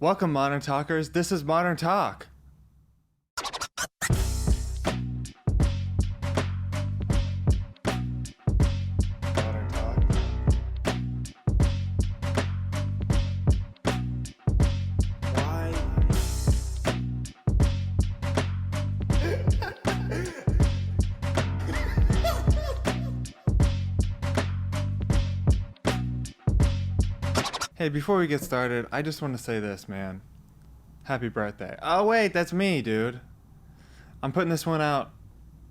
Welcome, Modern Talkers. This is Modern Talk. Modern Talk. Why? Hey, before we get started, I just want to say this, man. Happy birthday. Oh, wait, that's me, dude. I'm putting this one out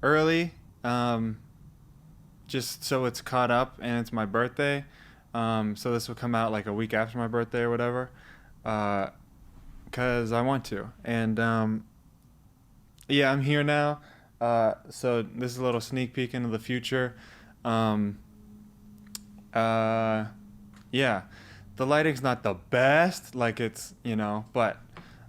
early, just so it's caught up and it's my birthday. So this will come out like a week after my birthday or whatever, because I want to. And yeah, I'm here now. So this is a little sneak peek into the future. Yeah. The lighting's not the best, like it's, but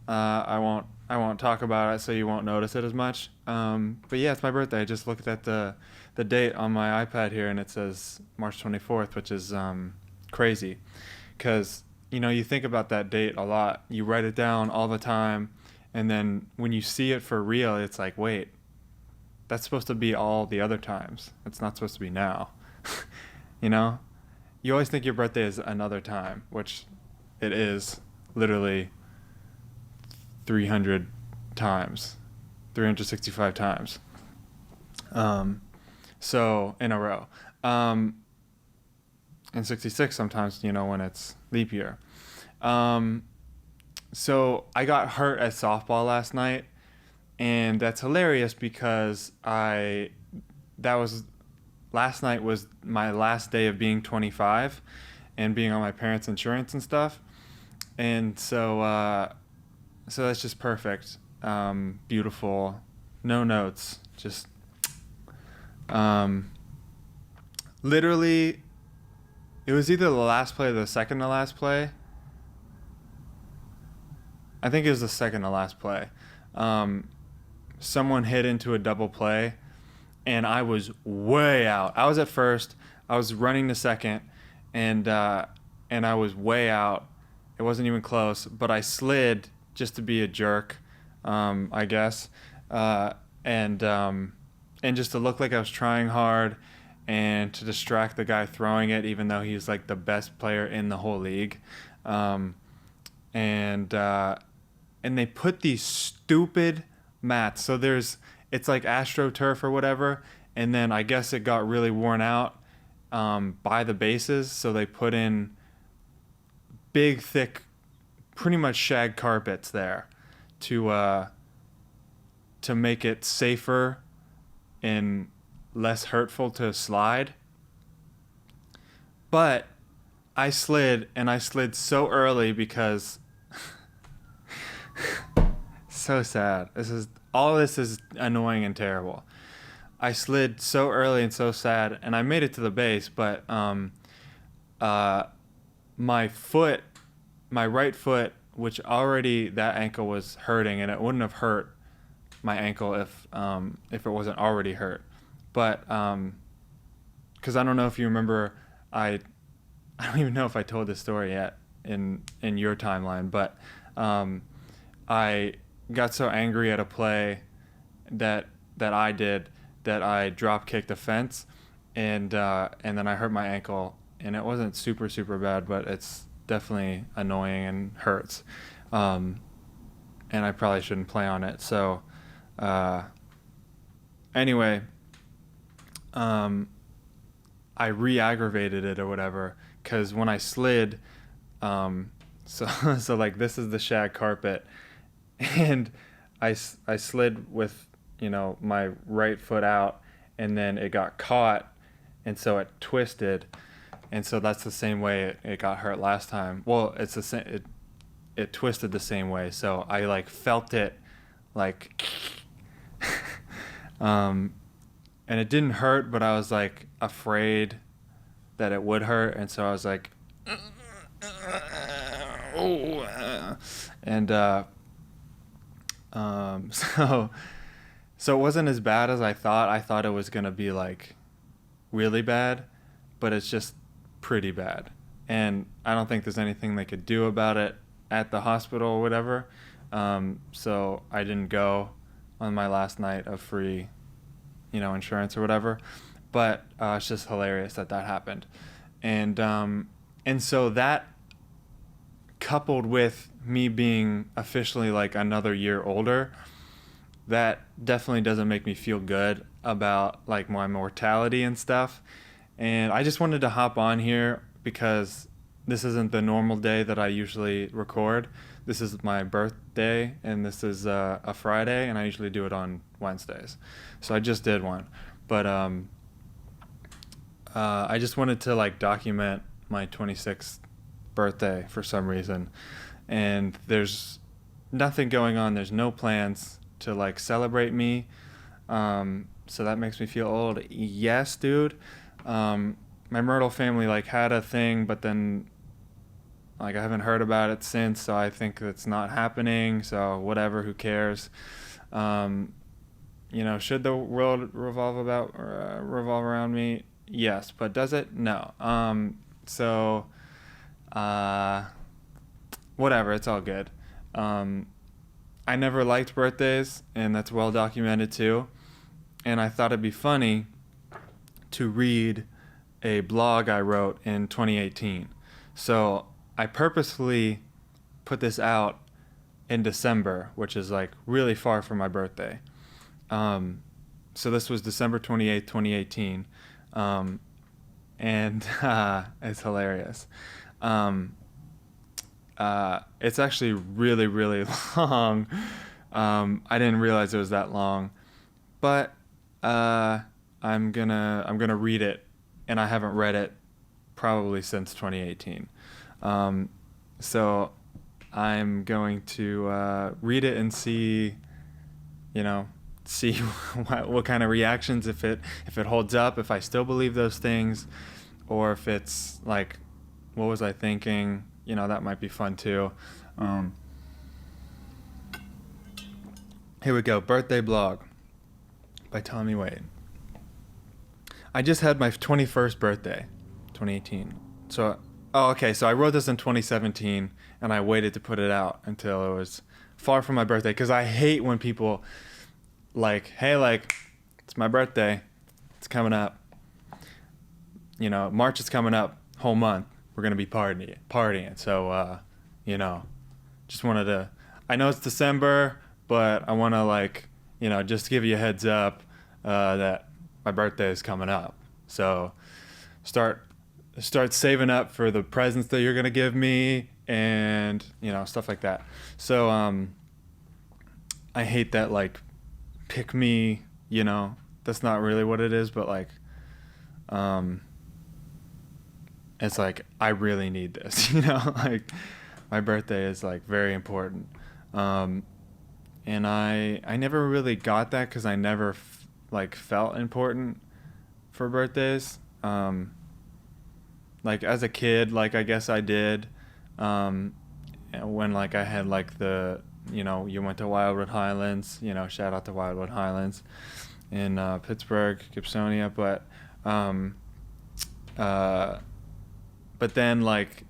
I won't talk about it, so you won't notice it as much. But yeah, it's my birthday. I just looked at the date on my iPad here, and it says March 24th, which is crazy, because you think about that date a lot. You write it down all the time, and then when you see it for real, it's like, wait, that's supposed to be all the other times. It's not supposed to be now. you know. You always think your birthday is another time, which it is literally 300 times, 365 times. So in a row. And 66 sometimes, when it's leap year. So I got hurt at softball last night, and that's hilarious because last night was my last day of being 25 and being on my parents' insurance and stuff. And so that's just perfect. Beautiful. No notes. Just literally it was either the last play or the second to last play. I think it was the second to last play. Someone hit into a double play, and I was way out. I was at first. I was running to second, and I was way out. It wasn't even close, but I slid just to be a jerk, I guess, and just to look like I was trying hard, and to distract the guy throwing it, even though he's like the best player in the whole league, and they put these stupid mats. So it's like AstroTurf or whatever, and then I guess it got really worn out by the bases, so they put in big, thick, pretty much shag carpets there to make it safer and less hurtful to slide. But I slid so early because so sad. All this is annoying and terrible. I slid so early and so sad, and I made it to the base, but my right foot, which already that ankle was hurting, and it wouldn't have hurt my ankle if it wasn't already hurt. But because I don't know if you remember, I don't even know if I told this story yet in your timeline, but I got so angry at a play that I did that I drop kicked a fence, and then I hurt my ankle, and it wasn't super bad, but it's definitely annoying and hurts, and I probably shouldn't play on it. So anyway, I re-aggravated it or whatever, because when I slid, so like this is the shag carpet, and I slid with my right foot out, and then it got caught, and so it twisted, and so that's the same way it got hurt last time. Well, it's the same. It twisted the same way, so I like felt it, like, and it didn't hurt, but I was like afraid that it would hurt, and so I was like, and so it wasn't as bad as I thought. I thought it was gonna be like really bad, but it's just pretty bad, and I don't think there's anything they could do about it at the hospital or whatever. So I didn't go on my last night of free, insurance or whatever. But it's just hilarious that happened. And so that, coupled with me being officially like another year older, that definitely doesn't make me feel good about like my mortality and stuff. And I just wanted to hop on here because this isn't the normal day that I usually record. This is my birthday, and this is a Friday, and I usually do it on Wednesdays. So I just did one. But I just wanted to like document my 26th birthday for some reason. And there's nothing going on. There's no plans to like celebrate me. So that makes me feel old. Yes, dude. My Myrtle family like had a thing, but then like I haven't heard about it since, so I think it's not happening. So whatever, who cares? Should the world revolve around me? Yes, but does it? No. So whatever, it's all good. I never liked birthdays, and that's well documented too. And I thought it'd be funny to read a blog I wrote in 2018. So I purposefully put this out in December, which is like really far from my birthday. So this was December 28th, 2018. And it's hilarious. It's actually really, really long. I didn't realize it was that long, but I'm gonna read it, and I haven't read it probably since 2018. So I'm going to read it and see what kind of reactions, if it holds up, if I still believe those things, or if it's like, what was I thinking? That might be fun too. Here we go. Birthday blog by Tommy Wade. I just had my 21st birthday, 2018. So I wrote this in 2017, and I waited to put it out until it was far from my birthday, because I hate when people like, hey, like, it's my birthday, it's coming up, March is coming up, whole month, we're gonna be partying. So just wanted to, I know it's December, but I want to like, just give you a heads up that my birthday is coming up. So start saving up for the presents that you're gonna give me, and stuff like that. So I hate that, like, pick me, that's not really what it is, but like it's like, I really need this, like, my birthday is like very important. And I never really got that, because I never felt important for birthdays. Like as a kid, like I guess I did, when like I had like the, you went to Wildwood Highlands, shout out to Wildwood Highlands in Pittsburgh, Gibsonia, but then like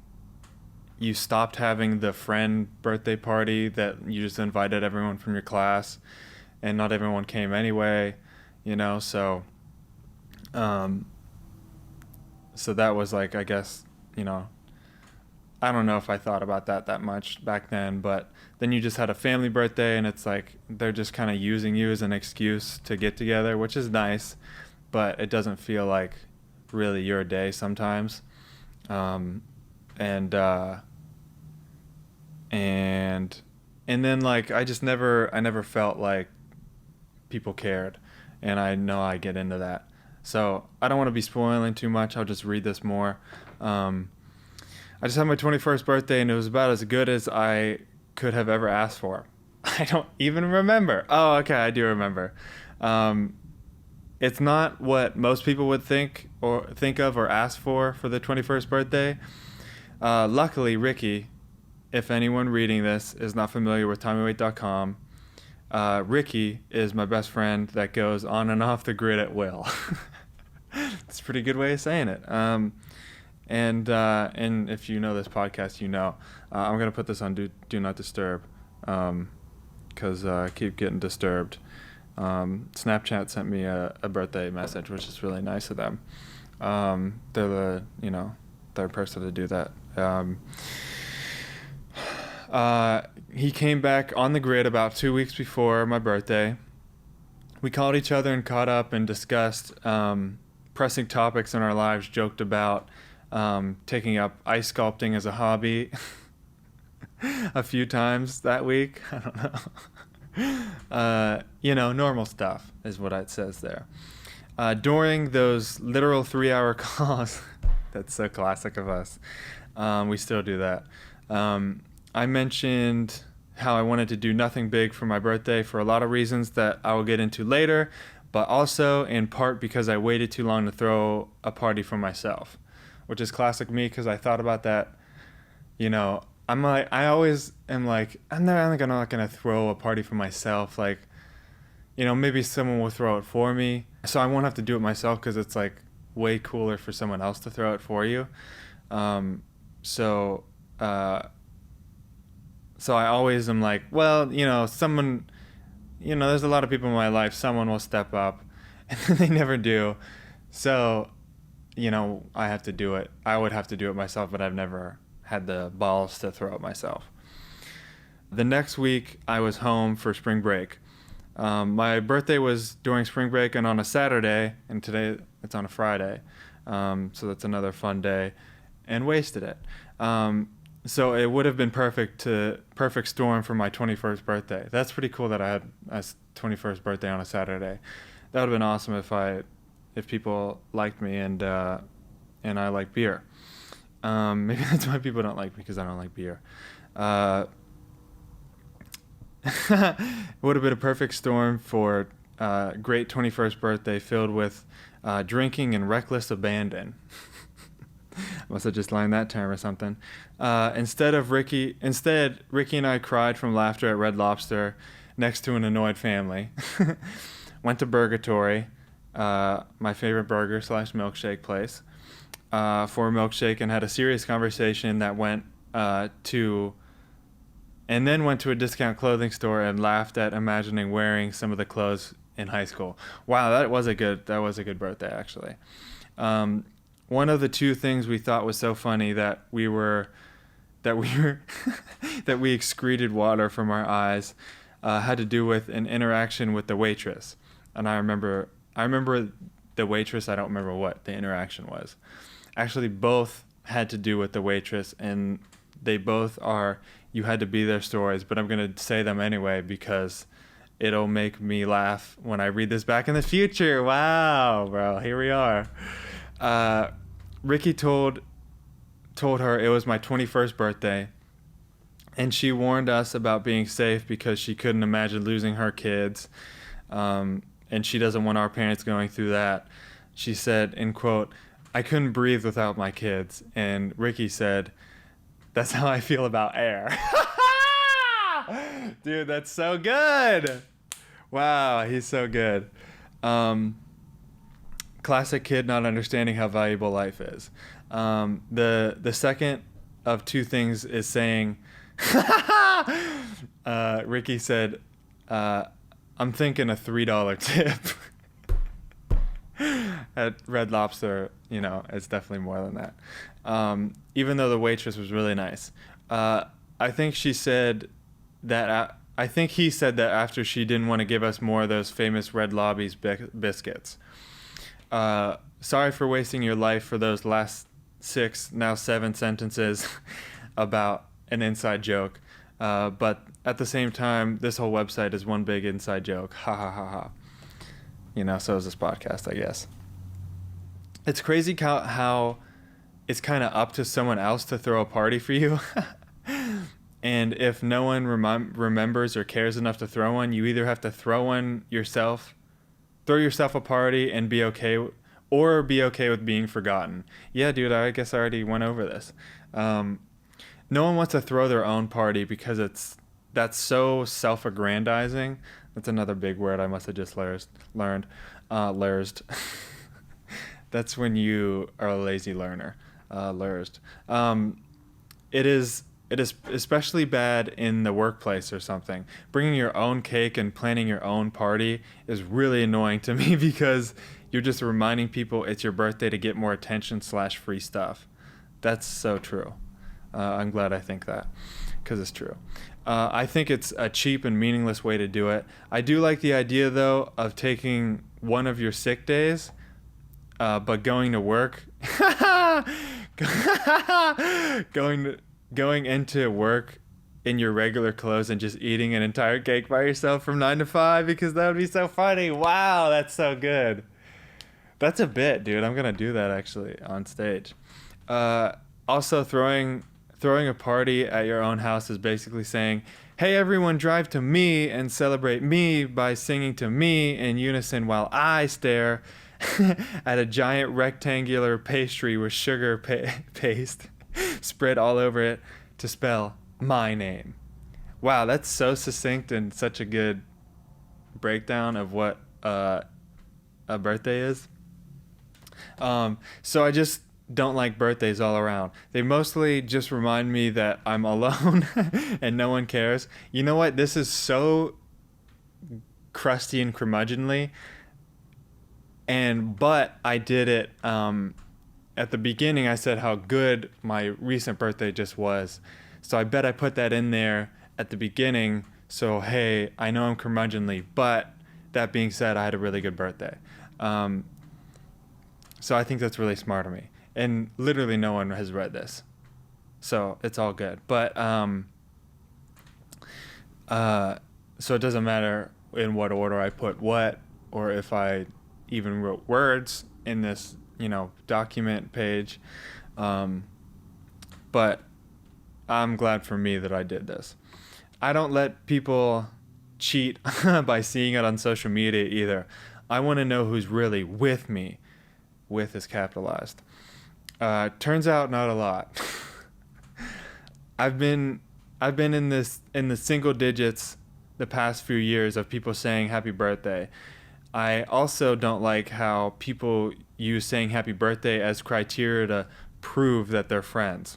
you stopped having the friend birthday party that you just invited everyone from your class, and not everyone came anyway, so that was like, I guess, I don't know if I thought about that much back then, but then you just had a family birthday, and it's like they're just kind of using you as an excuse to get together, which is nice, but it doesn't feel like really your day sometimes. And then like I never felt like people cared, and I know I get into that. So I don't want to be spoiling too much. I'll just read this more. I just had my 21st birthday, and it was about as good as I could have ever asked for. I don't even remember. Oh, okay, I do remember. It's not what most people would think of or ask for the 21st birthday. Luckily, Ricky, if anyone reading this is not familiar with TommyWaite.com, Ricky is my best friend that goes on and off the grid at will. It's a pretty good way of saying it. And if you know this podcast, you know I'm gonna put this on do not disturb, because I keep getting disturbed. Snapchat sent me a birthday message, which is really nice of them. They're the third person to do that. He came back on the grid about 2 weeks before my birthday. We called each other and caught up and discussed pressing topics in our lives, joked about taking up ice sculpting as a hobby a few times that week. I don't know. Normal stuff is what it says there. During those literal 3-hour calls, that's so classic of us. We still do that. I mentioned how I wanted to do nothing big for my birthday for a lot of reasons that I will get into later, but also in part because I waited too long to throw a party for myself, which is classic me because I thought about that. I always am like, I'm not gonna throw a party for myself. Like, maybe someone will throw it for me, so I won't have to do it myself because it's like way cooler for someone else to throw it for you. So I always am like, well, someone, there's a lot of people in my life, someone will step up, and they never do. So, I have to do it. I would have to do it myself, but I've never had the balls to throw it myself. The next week, I was home for spring break. My birthday was during spring break and on a Saturday, and today it's on a Friday. So that's another fun day, and wasted it. So it would have been perfect storm for my 21st birthday. That's pretty cool that I had a 21st birthday on a Saturday. That would have been awesome if people liked me and I like beer. Maybe that's why people don't like me, because I don't like beer. It would have been a perfect storm for a great 21st birthday filled with drinking and reckless abandon. Must have just learned that term or something. Instead, Ricky and I cried from laughter at Red Lobster next to an annoyed family. Went to Burgatory, my favorite burger / milkshake place, for a milkshake, and had a serious conversation that went to a discount clothing store and laughed at imagining wearing some of the clothes in high school. Wow, that was a good birthday, actually. One of the two things we thought was so funny that we excreted water from our eyes had to do with an interaction with the waitress. And I remember the waitress. I don't remember what the interaction was. Actually, both had to do with the waitress, and they both are you had to be there stories, but I'm going to say them anyway because it'll make me laugh when I read this back in the future. Wow, bro, here we are. Ricky told her it was my 21st birthday, and she warned us about being safe because she couldn't imagine losing her kids, and she doesn't want our parents going through that. She said, in quote, "I couldn't breathe without my kids," and Ricky said, "That's how I feel about air." Dude, that's so good. Wow, he's so good. Classic kid not understanding how valuable life is. The second of two things is saying, Ricky said, "I'm thinking a $3 tip." At Red Lobster, it's definitely more than that. Even though the waitress was really nice. I think he said that after she didn't want to give us more of those famous Red Lobby's biscuits. Sorry for wasting your life for those last 6, now 7 sentences about an inside joke. But at the same time, this whole website is one big inside joke. Ha ha ha ha. So is this podcast, I guess. It's crazy how it's kind of up to someone else to throw a party for you. And if no one remembers or cares enough to throw one, you either have to throw yourself a party and be okay, or be okay with being forgotten. Yeah, dude, I guess I already went over this. No one wants to throw their own party because that's so self-aggrandizing. That's another big word I must have just learned. That's when you are a lazy learner. Lursed. It is especially bad in the workplace or something. Bringing your own cake and planning your own party is really annoying to me because you're just reminding people it's your birthday to get more attention slash free stuff. That's so true. I'm glad I think that because it's true. I think it's a cheap and meaningless way to do it. I do like the idea though of taking one of your sick days, but going to work, going into work in your regular clothes and just eating an entire cake by yourself from 9 to 5 because that would be so funny. Wow, that's so good. That's a bit, dude. I'm gonna do that actually on stage. Also, throwing a party at your own house is basically saying, "Hey, everyone, drive to me and celebrate me by singing to me in unison while I stare at a giant rectangular pastry with sugar paste spread all over it to spell my name." Wow, that's so succinct and such a good breakdown of what a birthday is. So I just don't like birthdays all around. They mostly just remind me that I'm alone and no one cares. You know what? This is so crusty and curmudgeonly. But I did it at the beginning. I said how good my recent birthday just was. So I bet I put that in there at the beginning. So, hey, I know I'm curmudgeonly, but that being said, I had a really good birthday. So I think that's really smart of me. And literally no one has read this. So it's all good. But so it doesn't matter in what order I put what, or if I even wrote words in this, document page. But I'm glad for me that I did this. I don't let people cheat by seeing it on social media either. I want to know who's really with me. With is capitalized. Turns out not a lot. I've been in the single digits the past few years of people saying happy birthday. I also don't like how people use saying happy birthday as criteria to prove that they're friends.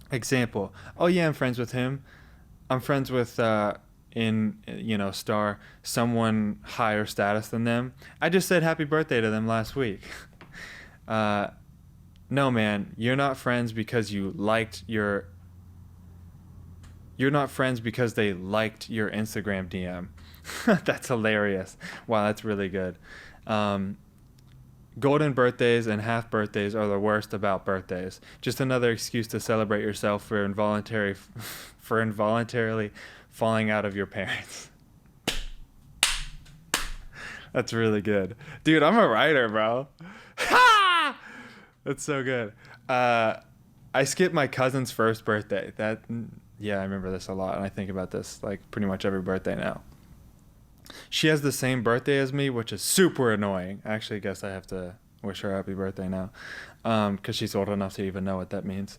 Example, oh yeah, I'm friends with him. I'm friends with star someone higher status than them. I just said happy birthday to them last week. No, man, you're not friends because you're not friends because they liked your Instagram DM. That's hilarious. Wow, that's really good. Golden birthdays and half birthdays are the worst about birthdays. Just another excuse to celebrate yourself for involuntarily falling out of your parents. That's really good. Dude, I'm a writer, bro. That's so good. I skipped my cousin's first birthday. I remember this a lot, and I think about this like pretty much every birthday now. She has the same birthday as me, which is super annoying. I actually guess I have to wish her happy birthday now, because she's old enough to even know what that means.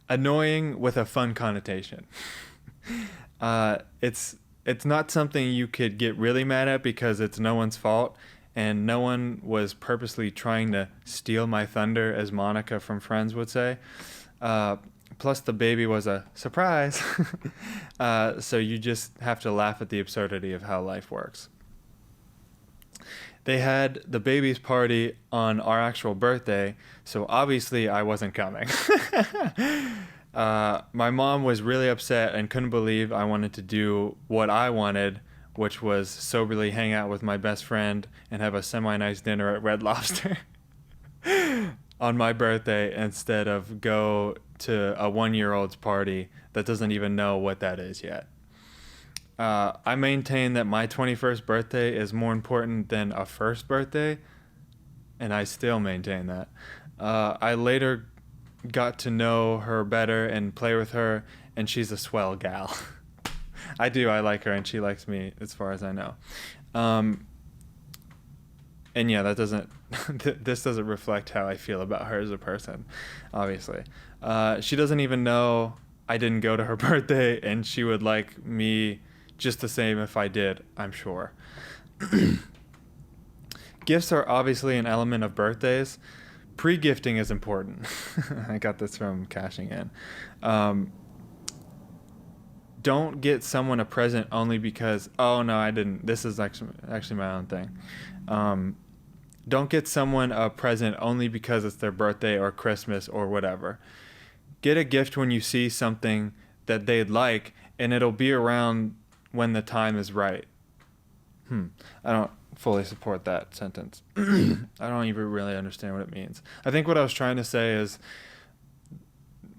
Annoying with a fun connotation. It's not something you could get really mad at because it's no one's fault. And no one was purposely trying to steal my thunder, as Monica from Friends would say. Plus, the baby was a surprise. So you just have to laugh at the absurdity of how life works. They had the baby's party on our actual birthday, so obviously I wasn't coming. My mom was really upset and couldn't believe I wanted to do what I wanted, which was soberly hang out with my best friend and have a semi-nice dinner at Red Lobster on my birthday instead of go to a 1-year-old's party that doesn't even know what that is yet. I maintain that my 21st birthday is more important than a first birthday, and I still maintain that. I later got to know her better and play with her, and she's a swell gal. I do. I like her, and she likes me, as far as I know. And yeah, that doesn't. This doesn't reflect how I feel about her as a person, obviously. She doesn't even know I didn't go to her birthday, and she would like me just the same if I did, I'm sure. Gifts are obviously an element of birthdays, Pre-gifting is important. I got this from Cashing In. Um, don't get someone a present only because, oh no, I didn't. This is actually my own thing. Um, don't get someone a present only because it's their birthday or Christmas or whatever. Get a gift when you see something that they'd like, and it'll be around when the time is right. I don't fully support that sentence. I don't even really understand what it means. I think what I was trying to say is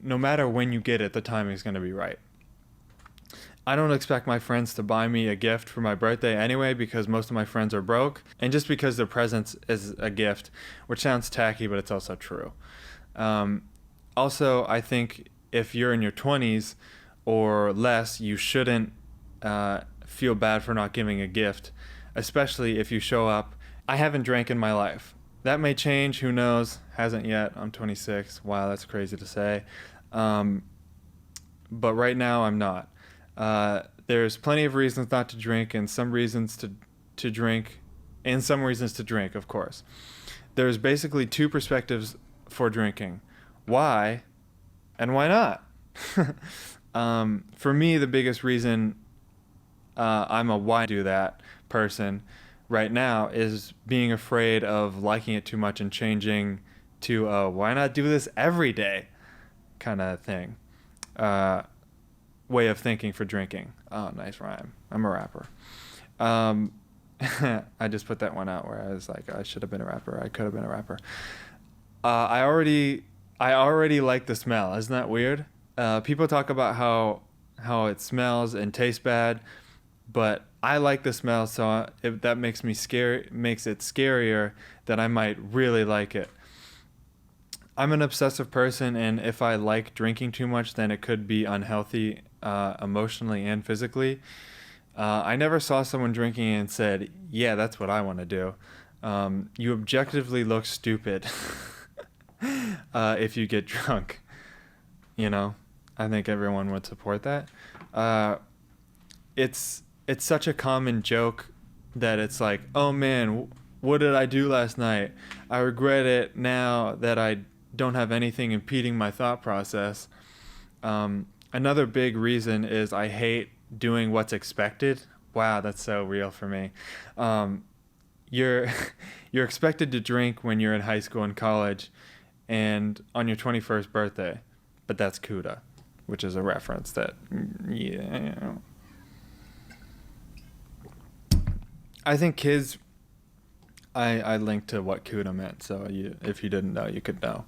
no matter when you get it, the timing is going to be right. I don't expect my friends to buy me a gift for my birthday anyway because most of my friends are broke, and just because their presents is a gift, which sounds tacky, but it's also true. Also, I think if you're in your 20s or less, you shouldn't feel bad for not giving a gift, especially if you show up. I haven't drank in my life. That may change, who knows? Hasn't yet. I'm 26. Wow, that's crazy to say. But right now, I'm not. There's plenty of reasons not to drink and some reasons to drink and some reasons to drink, of course. There's basically two perspectives for drinking. Why and why not? For me, the biggest reason I'm a why do that person right now is being afraid of liking it too much and changing to a why not do this every day kind of thing. Way of thinking for drinking. Oh, nice rhyme. I'm a rapper. I just put that one out where I was like, I should have been a rapper. I could have been a rapper. I already like the smell. Isn't that weird? People talk about how it smells and tastes bad, but I like the smell, so if that makes it scarier that I might really like it. I'm an obsessive person, and if I like drinking too much, then it could be unhealthy emotionally and physically. I never saw someone drinking and said, yeah, that's what I want to do. You objectively look stupid if you get drunk. You know, I think everyone would support that. It's such a common joke that it's like, oh man, what did I do last night? I regret it now that I don't have anything impeding my thought process. Another big reason is I hate doing what's expected. Wow, that's so real for me. You're expected to drink when you're in high school and college and on your 21st birthday, but that's Cuda, which is a reference that, yeah. I think kids, I linked to what Cuda meant, so if you didn't know, you could know.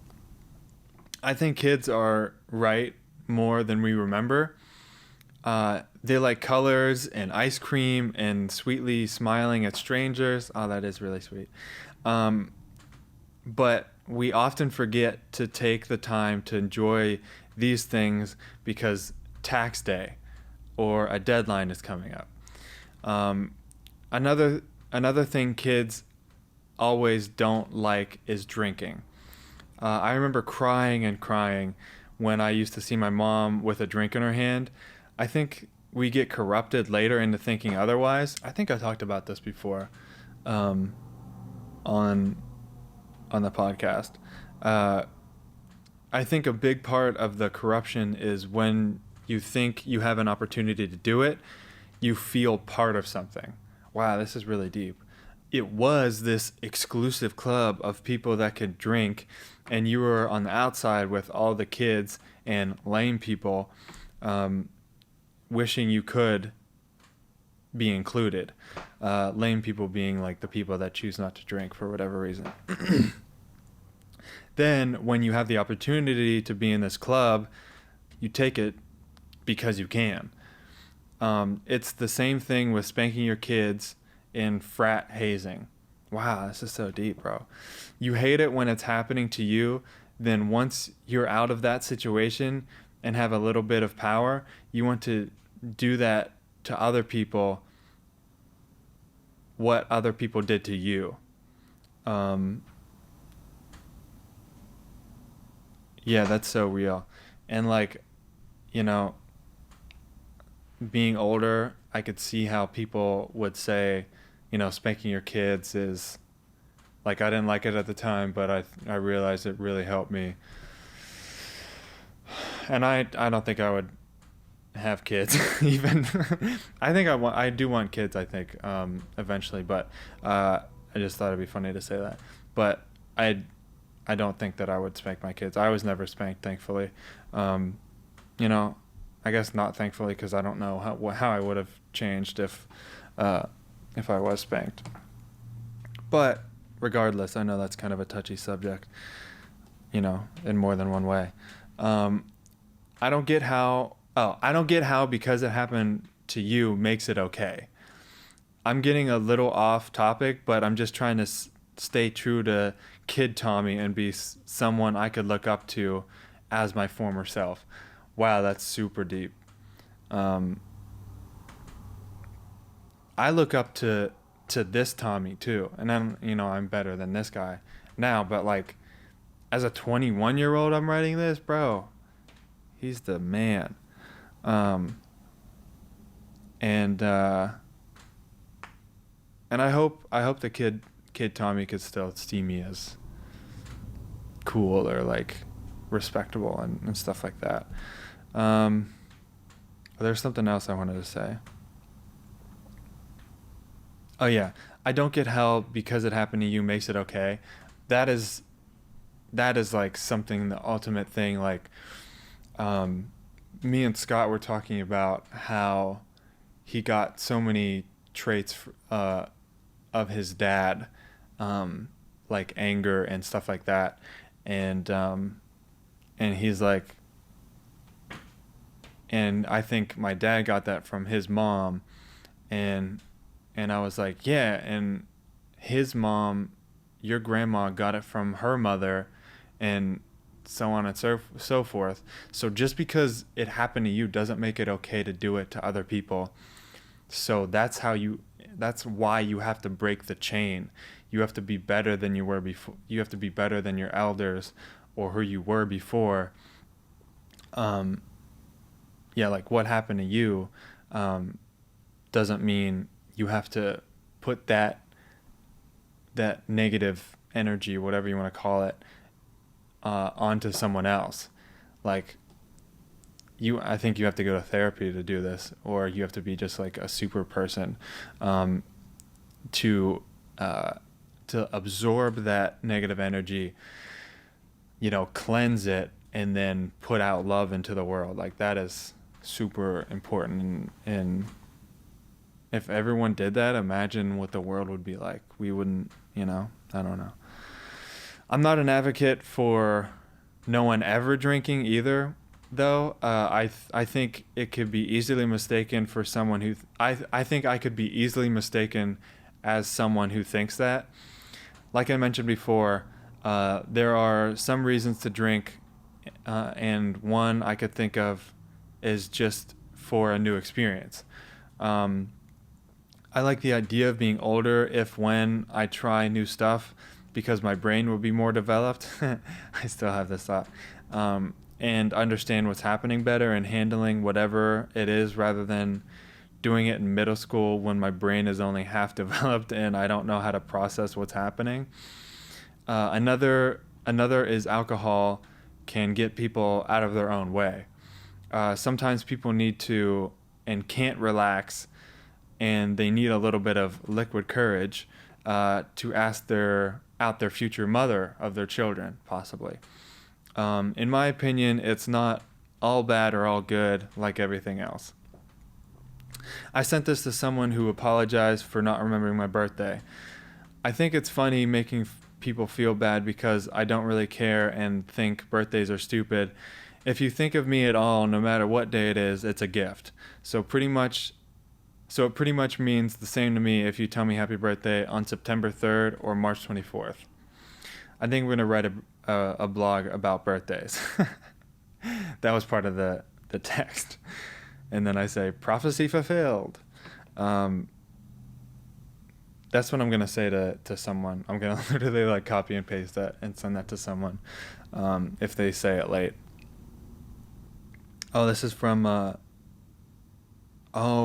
I think kids are right more than we remember. They like colors and ice cream and sweetly smiling at strangers. Oh, that is really sweet. But we often forget to take the time to enjoy these things because tax day or a deadline is coming up. Another thing kids always don't like is drinking. I remember crying and crying when I used to see my mom with a drink in her hand. I think we get corrupted later into thinking otherwise. I think I talked about this before on the podcast. I think a big part of the corruption is when you think you have an opportunity to do it, you feel part of something. Wow, this is really deep. It was this exclusive club of people that could drink, and you were on the outside with all the kids and lame people wishing you could be included. Lame people being like the people that choose not to drink for whatever reason. Then, when you have the opportunity to be in this club, you take it because you can. It's the same thing with spanking your kids in frat hazing. Wow, this is so deep, bro. You hate it when it's happening to you, then once you're out of that situation and have a little bit of power, you want to do that to other people what other people did to you. Yeah, that's so real. And like, you know, being older, I could see how people would say, you know, spanking your kids is Like I didn't like it at the time, but I realized it really helped me. And I don't think I would have kids even. I do want kids, I think, eventually, but I just thought it'd be funny to say that. But I don't think that I would spank my kids. I was never spanked, thankfully. um, you know, I guess not thankfully, because I don't know how I would have changed uh, if I was spanked. But regardless, I know that's kind of a touchy subject, in more than one way. Um, I don't get how. Oh, I don't get how because it happened to you makes it okay. I'm getting a little off topic, but I'm just trying to stay true to Kid Tommy and be someone I could look up to as my former self. Wow, that's super deep. Um, I look up to this Tommy too, and I'm better than this guy now. But like, as a 21-year-old, I'm writing this, bro. He's the man. Um, and and I hope the kid Tommy could still see me as cool or like respectable and stuff like that. Um, there's something else I wanted to say. Oh yeah, I don't get how because it happened to you makes it okay. That is that is like something, the ultimate thing. Like, um, me and Scott were talking about how he got so many traits of his dad, um, like anger and stuff like that, and he's like, and I think my dad got that from his mom, and I was like, yeah, and his mom, your grandma got it from her mother, and so on and so forth. So just because it happened to you doesn't make it okay to do it to other people. So that's why you have to break the chain. You have to be better than you were before. You have to be better than your elders or who you were before. Um, yeah, like what happened to you, um, doesn't mean you have to put that negative energy, whatever you want to call it, onto someone else. Like, I think you have to go to therapy to do this, or you have to be just like a super person, um, to uh, to absorb that negative energy, cleanse it, and then put out love into the world. Like that is super important, and if everyone did that, imagine what the world would be like. We wouldn't, I don't know. I'm not an advocate for no one ever drinking either, though. I think it could be easily mistaken for someone who I think I could be easily mistaken as someone who thinks that. Like I mentioned before, there are some reasons to drink, and one I could think of is just for a new experience. Um, I like the idea of being older if when I try new stuff, because my brain will be more developed. I still have this thought. And understand what's happening better and handling whatever it is, rather than doing it in middle school when my brain is only half developed and I don't know how to process what's happening. Another is alcohol can get people out of their own way. Sometimes people need to and can't relax, and they need a little bit of liquid courage, to ask their future mother of their children, possibly. In my opinion, it's not all bad or all good like everything else. I sent this to someone who apologized for not remembering my birthday. I think it's funny making people feel bad because I don't really care and think birthdays are stupid. If you think of me at all, no matter what day it is, it's a gift. So it pretty much means the same to me if you tell me happy birthday on September 3rd or March 24th. I think we're going to write a blog about birthdays. That was part of the text. And then I say, prophecy fulfilled. Um, that's what I'm going to say to someone. I'm going to literally like copy and paste that and send that to someone, if they say it late. Oh, this is from, oh,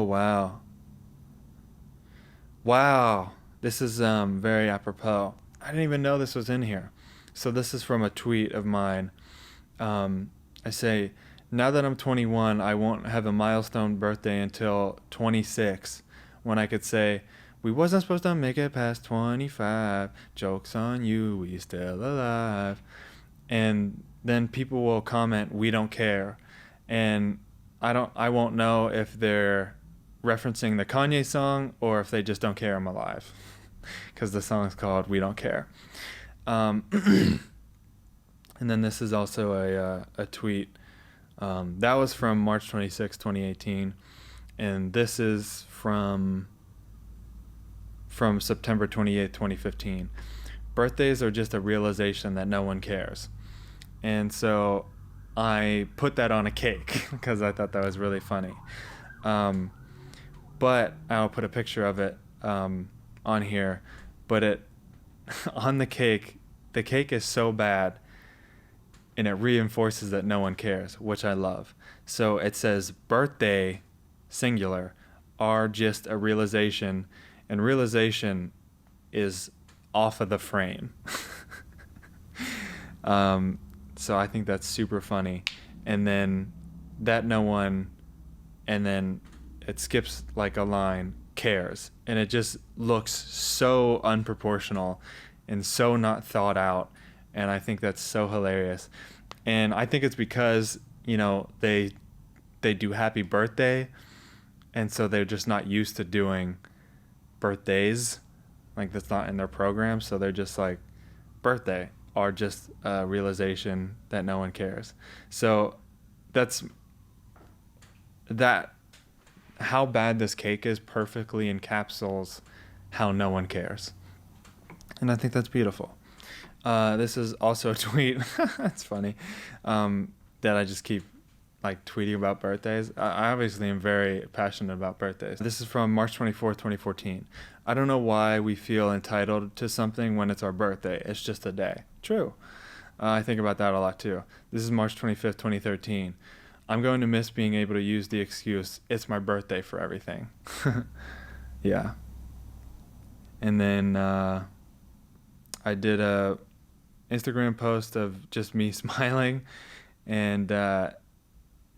wow. Wow. This is very apropos. I didn't even know this was in here. So this is from a tweet of mine. I say, now that I'm 21, I won't have a milestone birthday until 26, when I could say, we wasn't supposed to make it past 25. Joke's on you, we still alive. And then people will comment, we don't care. And I won't know if they're referencing the Kanye song or if they just don't care I'm alive. Because the song's called We Don't Care. And then this is also a tweet. That was from March 26, 2018. And this is from September 28, 2015. Birthdays are just a realization that no one cares. And so I put that on a cake because I thought that was really funny. But I'll put a picture of it on here. But it on the cake is so bad, and it reinforces that no one cares, which I love. So it says birthday, singular, are just a realization, and realization is off of the frame. So I think that's super funny. And then that no one, and then it skips like a line, cares. And it just looks so unproportional and so not thought out. And I think that's so hilarious. And I think it's because, they do happy birthday. And so they're just not used to doing birthdays. Like, that's not in their program. So they're just like, birthday, or just a realization that no one cares. So how bad this cake is perfectly encapsulates how no one cares. And I think that's beautiful. This is also a tweet. That's funny. That I just keep like tweeting about birthdays. I obviously am very passionate about birthdays. This is from March 24th, 2014. I don't know why we feel entitled to something when it's our birthday. It's just a day. True. I think about that a lot too. This is March 25th, 2013. I'm going to miss being able to use the excuse, it's my birthday, for everything. Yeah. And then I did a Instagram post of just me smiling, and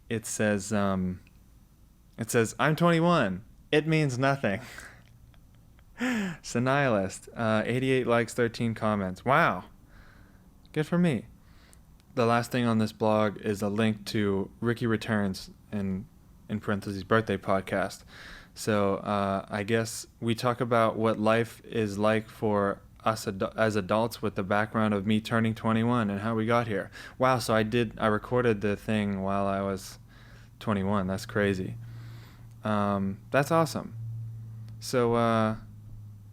it says I'm 21. It means nothing. Senilist. 88 likes, 13 comments. Wow. Good for me. The last thing on this blog is a link to Ricky Returns, in parentheses, birthday podcast. So I guess we talk about what life is like for us as adults, with the background of me turning 21 and how we got here. Wow, so I recorded the thing while I was 21. That's crazy. That's awesome. So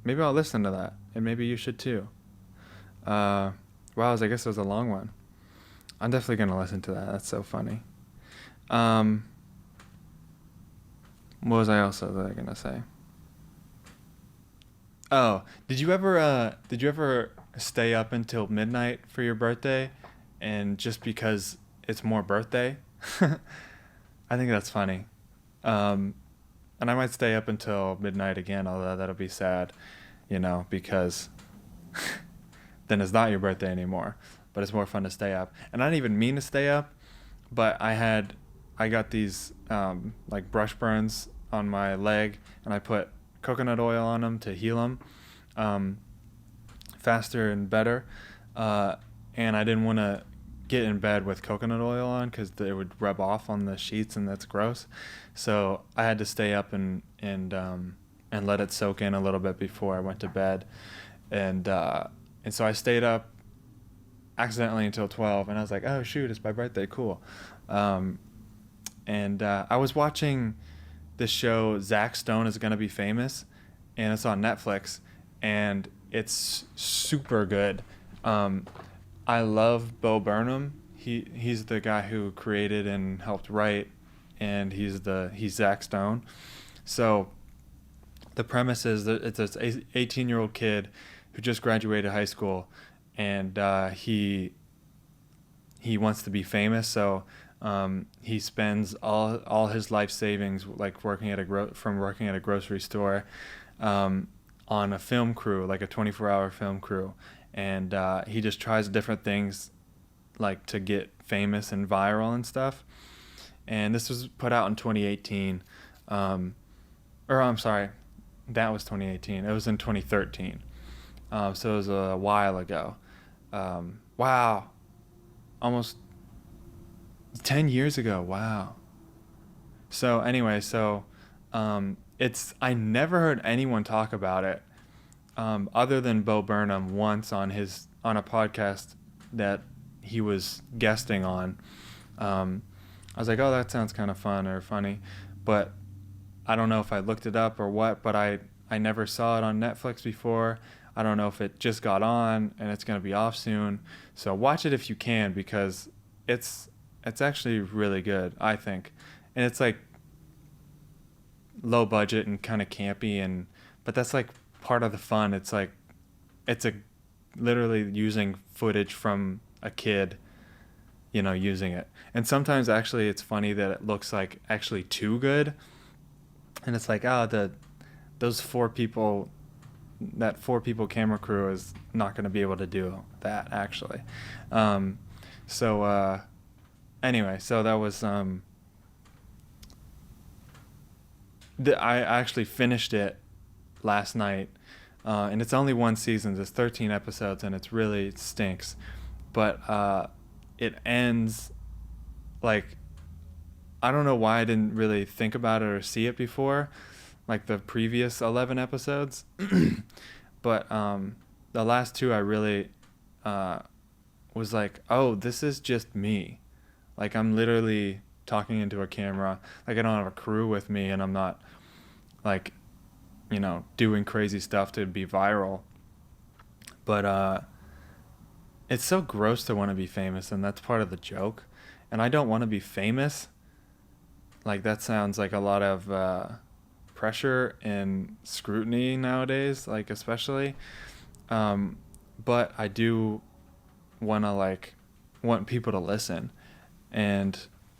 maybe I'll listen to that, and maybe you should too. Wow, I guess it was a long one. I'm definitely going to listen to that. That's so funny. What was I also going to say? Oh, did you ever stay up until midnight for your birthday, and just because it's more birthday? I think that's funny. And I might stay up until midnight again, although that'll be sad, because then it's not your birthday anymore. But it's more fun to stay up. And I didn't even mean to stay up, but I got these like brush burns on my leg, and I put coconut oil on them to heal them faster and better. And I didn't want to get in bed with coconut oil on because it would rub off on the sheets, and that's gross. So I had to stay up and let it soak in a little bit before I went to bed. And so I stayed up accidentally until 12, and I was like, oh shoot, it's my birthday, cool. And I was watching this show, Zach Stone is Gonna Be Famous, and it's on Netflix, and it's super good. I love Bo Burnham. He's the guy who created and helped write, and he's Zach Stone. So the premise is that it's this 18-year-old kid who just graduated high school, and he wants to be famous, so he spends all his life savings, like working at a grocery store, on a film crew, like a 24-hour film crew, and he just tries different things like to get famous and viral and stuff. And this was put out in 2018. Or I'm sorry, that was 2018. It was in 2013. So it was a while ago. Wow, almost 10 years ago. Wow. So anyway, I never heard anyone talk about it, other than Bo Burnham once on a podcast that he was guesting on. I was like, oh, that sounds kind of fun or funny, but I don't know if I looked it up or what. But I never saw it on Netflix before. I don't know if it just got on and it's gonna be off soon. So watch it if you can, because it's actually really good, I think, and it's like low budget and kind of campy, but that's like part of the fun. It's like it's a literally using footage from a kid, using it. And sometimes actually it's funny that it looks like actually too good, and it's like, those that 4 people camera crew is not going to be able to do that actually. So anyway, so that was I actually finished it last night, and it's only one season. There's 13 episodes, and it stinks, but it ends like, I don't know why I didn't really think about it or see it before, like the previous 11 episodes. But the last 2 I really was like, oh, this is just me. Like, I'm literally talking into a camera. Like, I don't have a crew with me, and I'm not like, doing crazy stuff to be viral. But it's so gross to want to be famous, and that's part of the joke. And I don't want to be famous. Like, that sounds like a lot of pressure and scrutiny nowadays, like, especially. But I do want people to listen. And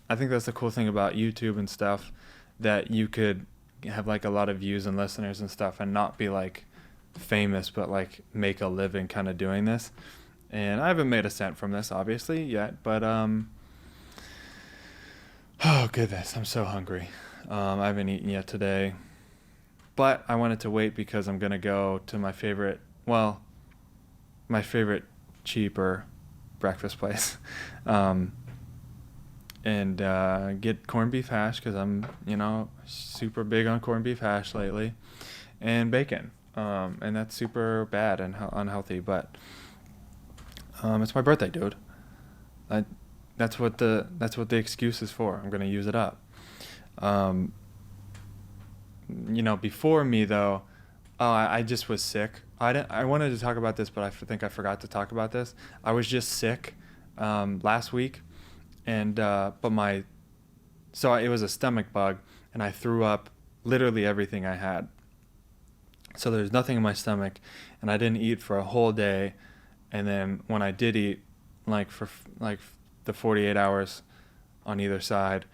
I think that's the cool thing about YouTube and stuff, that you could have like a lot of views and listeners and stuff and not be like famous, but like make a living kind of doing this. And I haven't made a cent from this obviously yet, but oh goodness, I'm so hungry. I haven't eaten yet today, but I wanted to wait because I'm gonna go to my favorite cheaper breakfast place, and get corned beef hash, because I'm super big on corned beef hash lately, and bacon, and that's super bad and unhealthy, but it's my birthday, dude. That's what the excuse is for. I'm gonna use it up. Before me though, I just was sick. I wanted to talk about this, but I think I forgot to talk about this. I was just sick last week, and it was a stomach bug, and I threw up literally everything I had. So there's nothing in my stomach, and I didn't eat for a whole day. And then when I did eat, for the 48 hours on either side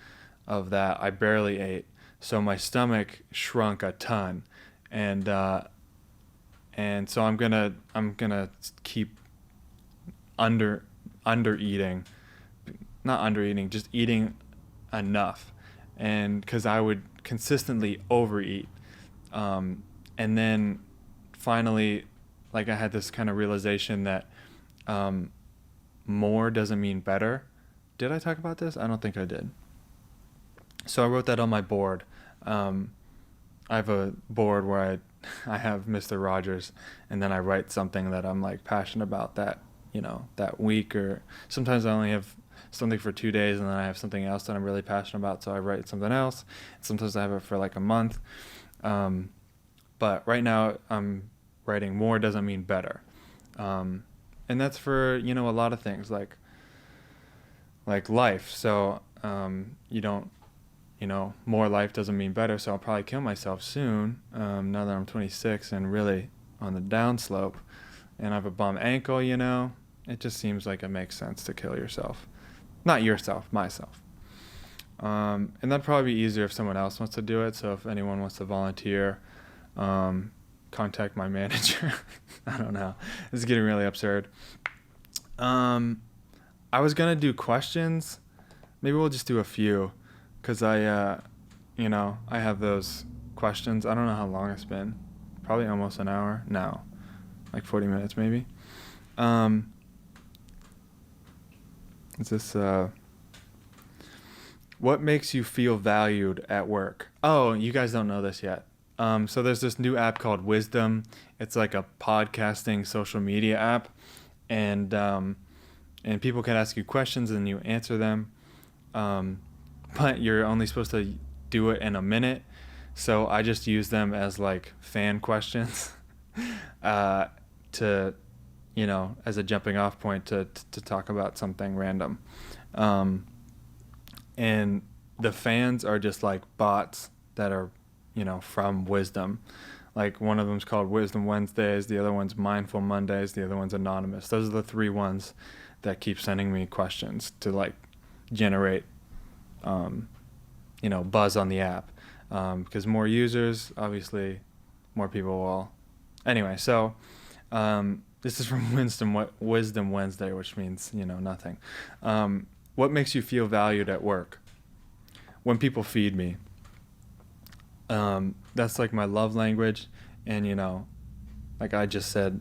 of that, I barely ate. So my stomach shrunk a ton, and so I'm gonna keep under eating, not under eating, just eating enough, and because I would consistently overeat, and then finally, I had this kind of realization that more doesn't mean better. Did I talk about this? I don't think I did. So I wrote that on my board. I have a board where I have Mr. Rogers, and then I write something that I'm passionate about that week, or sometimes I only have something for 2 days, and then I have something else that I'm really passionate about, so I write something else. Sometimes I have it for a month. But right now I'm writing more doesn't mean better. And that's for, a lot of things like life. So you don't, more life doesn't mean better. So I'll probably kill myself soon, now that I'm 26 and really on the downslope, and I have a bum ankle, it just seems like it makes sense to kill yourself. Not yourself, myself. And that'd probably be easier if someone else wants to do it. So if anyone wants to volunteer, contact my manager. I don't know. This is getting really absurd. I was gonna do questions. Maybe we'll just do a few, cause I have those questions. I don't know how long it's been. Probably almost an hour. No, like 40 minutes maybe. Is this What makes you feel valued at work? Oh, you guys don't know this yet. So there's this new app called Wisdom. It's like a podcasting social media app, and people can ask you questions and you answer them. But you're only supposed to do it in a minute. So I just use them as like fan questions, to, as a jumping off point to talk about something random. And the fans are just like bots that are, from Wisdom. Like one of them's called Wisdom Wednesdays, the other one's Mindful Mondays, the other one's Anonymous. Those are the three ones that keep sending me questions to like generate, buzz on the app. Because more users, obviously, more people will. Anyway, so this is from Wisdom Wednesday, which means, nothing. What makes you feel valued at work? When people feed me. That's like my love language. And, like I just said,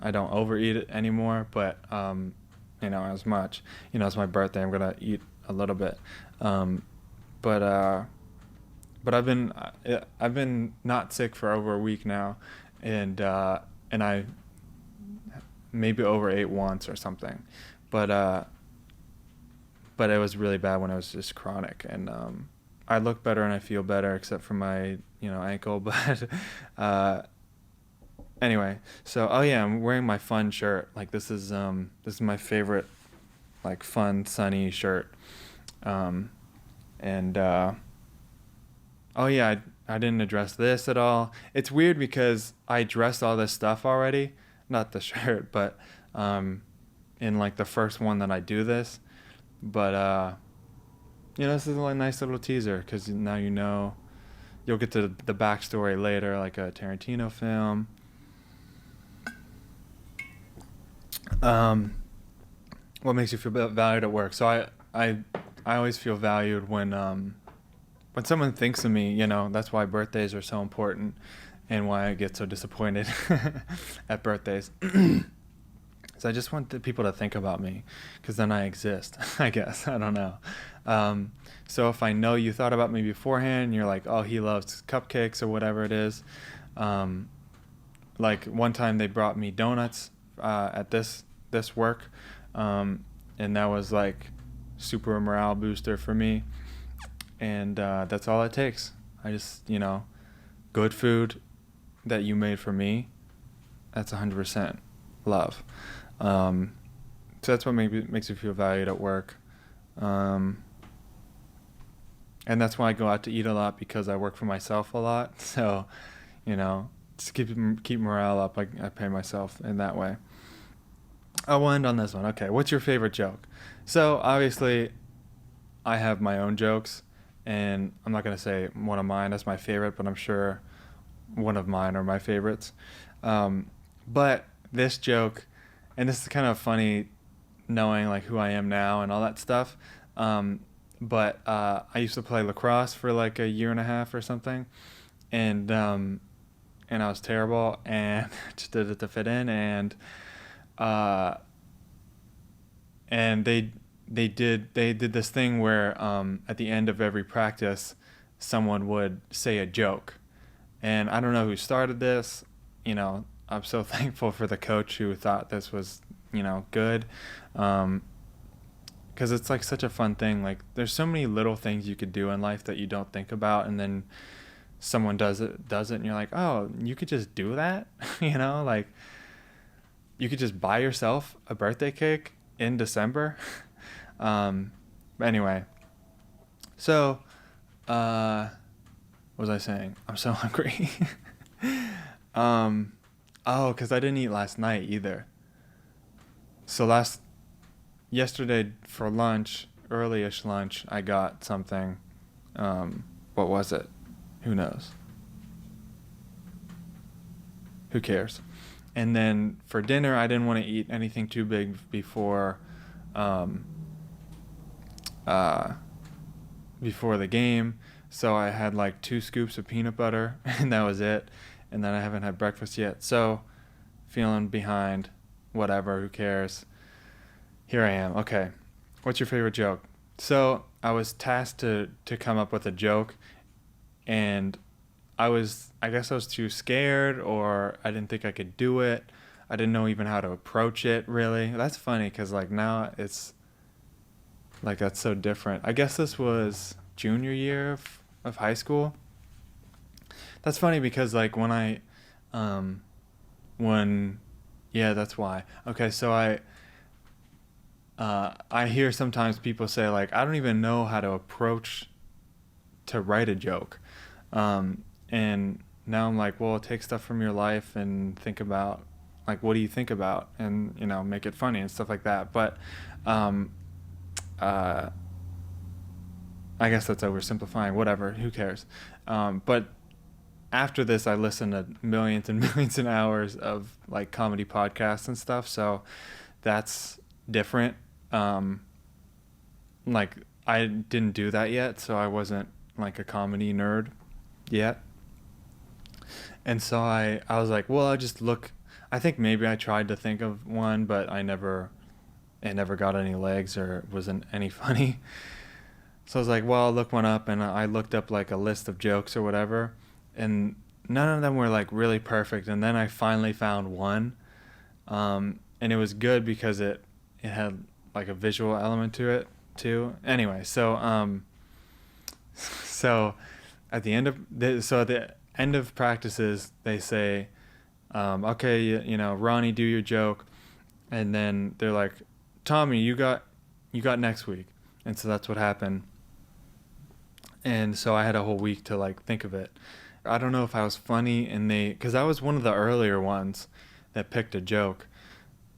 I don't overeat it anymore, but, as much. It's my birthday. I'm going to eat a little bit. But I've been not sick for over a week now, and I maybe overate once or something, but it was really bad when it was just chronic, and I look better and I feel better except for my ankle, but anyway, so I'm wearing my fun shirt. Like this is my favorite, like fun sunny shirt, and I didn't address this at all. It's weird because I addressed all this stuff already, not the shirt, but in like the first one that I do this. But this is a nice little teaser because now you'll get to the backstory later, like a Tarantino film. What makes you feel valued at work? So I always feel valued when someone thinks of me. That's why birthdays are so important and why I get so disappointed at birthdays. So I just want the people to think about me because then I exist, I guess. I don't know. So if I know you thought about me beforehand, you're like, oh, he loves cupcakes or whatever it is. Like one time they brought me donuts at this work, and that was like super morale booster for me. And that's all it takes. I just, good food that you made for me, that's 100% love. So that's what makes you feel valued at work. And that's why I go out to eat a lot, because I work for myself a lot. So, just keep morale up. I pay myself in that way. I will end on this one. Okay, what's your favorite joke? So obviously, I have my own jokes, and I'm not gonna say one of mine as my favorite, but I'm sure one of mine are my favorites. But this joke, and this is kind of funny, knowing like who I am now and all that stuff. But I used to play lacrosse for like a year and a half or something, and I was terrible and just did it to fit in, and they did this thing where at the end of every practice, someone would say a joke, and I don't know who started this. I'm so thankful for the coach who thought this was good. Because it's like such a fun thing. Like there's so many little things you could do in life that you don't think about, and then someone does it and you're like, oh, you could just do that. Like you could just buy yourself a birthday cake in December. But anyway, so what was I saying? I'm so hungry. Because I didn't eat last night either. So yesterday for lunch, early-ish lunch, I got something. What was it? Who knows? Who cares? And then for dinner, I didn't want to eat anything too big um, uh, before the game. So I had like 2 scoops of peanut butter, and that was it. And then I haven't had breakfast yet. So feeling behind, whatever, who cares? Here I am. Okay. What's your favorite joke? So I was tasked to come up with a joke, and I guess I was too scared, or I didn't think I could do it. I didn't know even how to approach it, really. That's funny because like now it's like that's so different. I guess this was junior year of high school. That's funny because like um, when, yeah, that's why. Okay, so I hear sometimes people say like I don't even know how to approach to write a joke, and now I'm like, well, take stuff from your life and think about like what do you think about, and make it funny and stuff like that. But um, uh, I guess that's oversimplifying. Whatever, who cares? But after this, I listened to millions and millions of hours of like comedy podcasts and stuff. So that's different. Um, like I didn't do that yet, so I wasn't like a comedy nerd yet. And so I was like, well, I just look. I think maybe I tried to think of one, but it never got any legs or wasn't any funny. So I was like, well, I'll look one up, and I looked up like a list of jokes or whatever, and none of them were like really perfect. And then I finally found one, and it was good because it had like a visual element to it too. Anyway, so at the end of practices, they say, okay, Ronnie, do your joke, and then they're like, Tommy, you got next week, and so that's what happened. And so I had a whole week to like think of it. I don't know if I was funny, and because I was one of the earlier ones that picked a joke,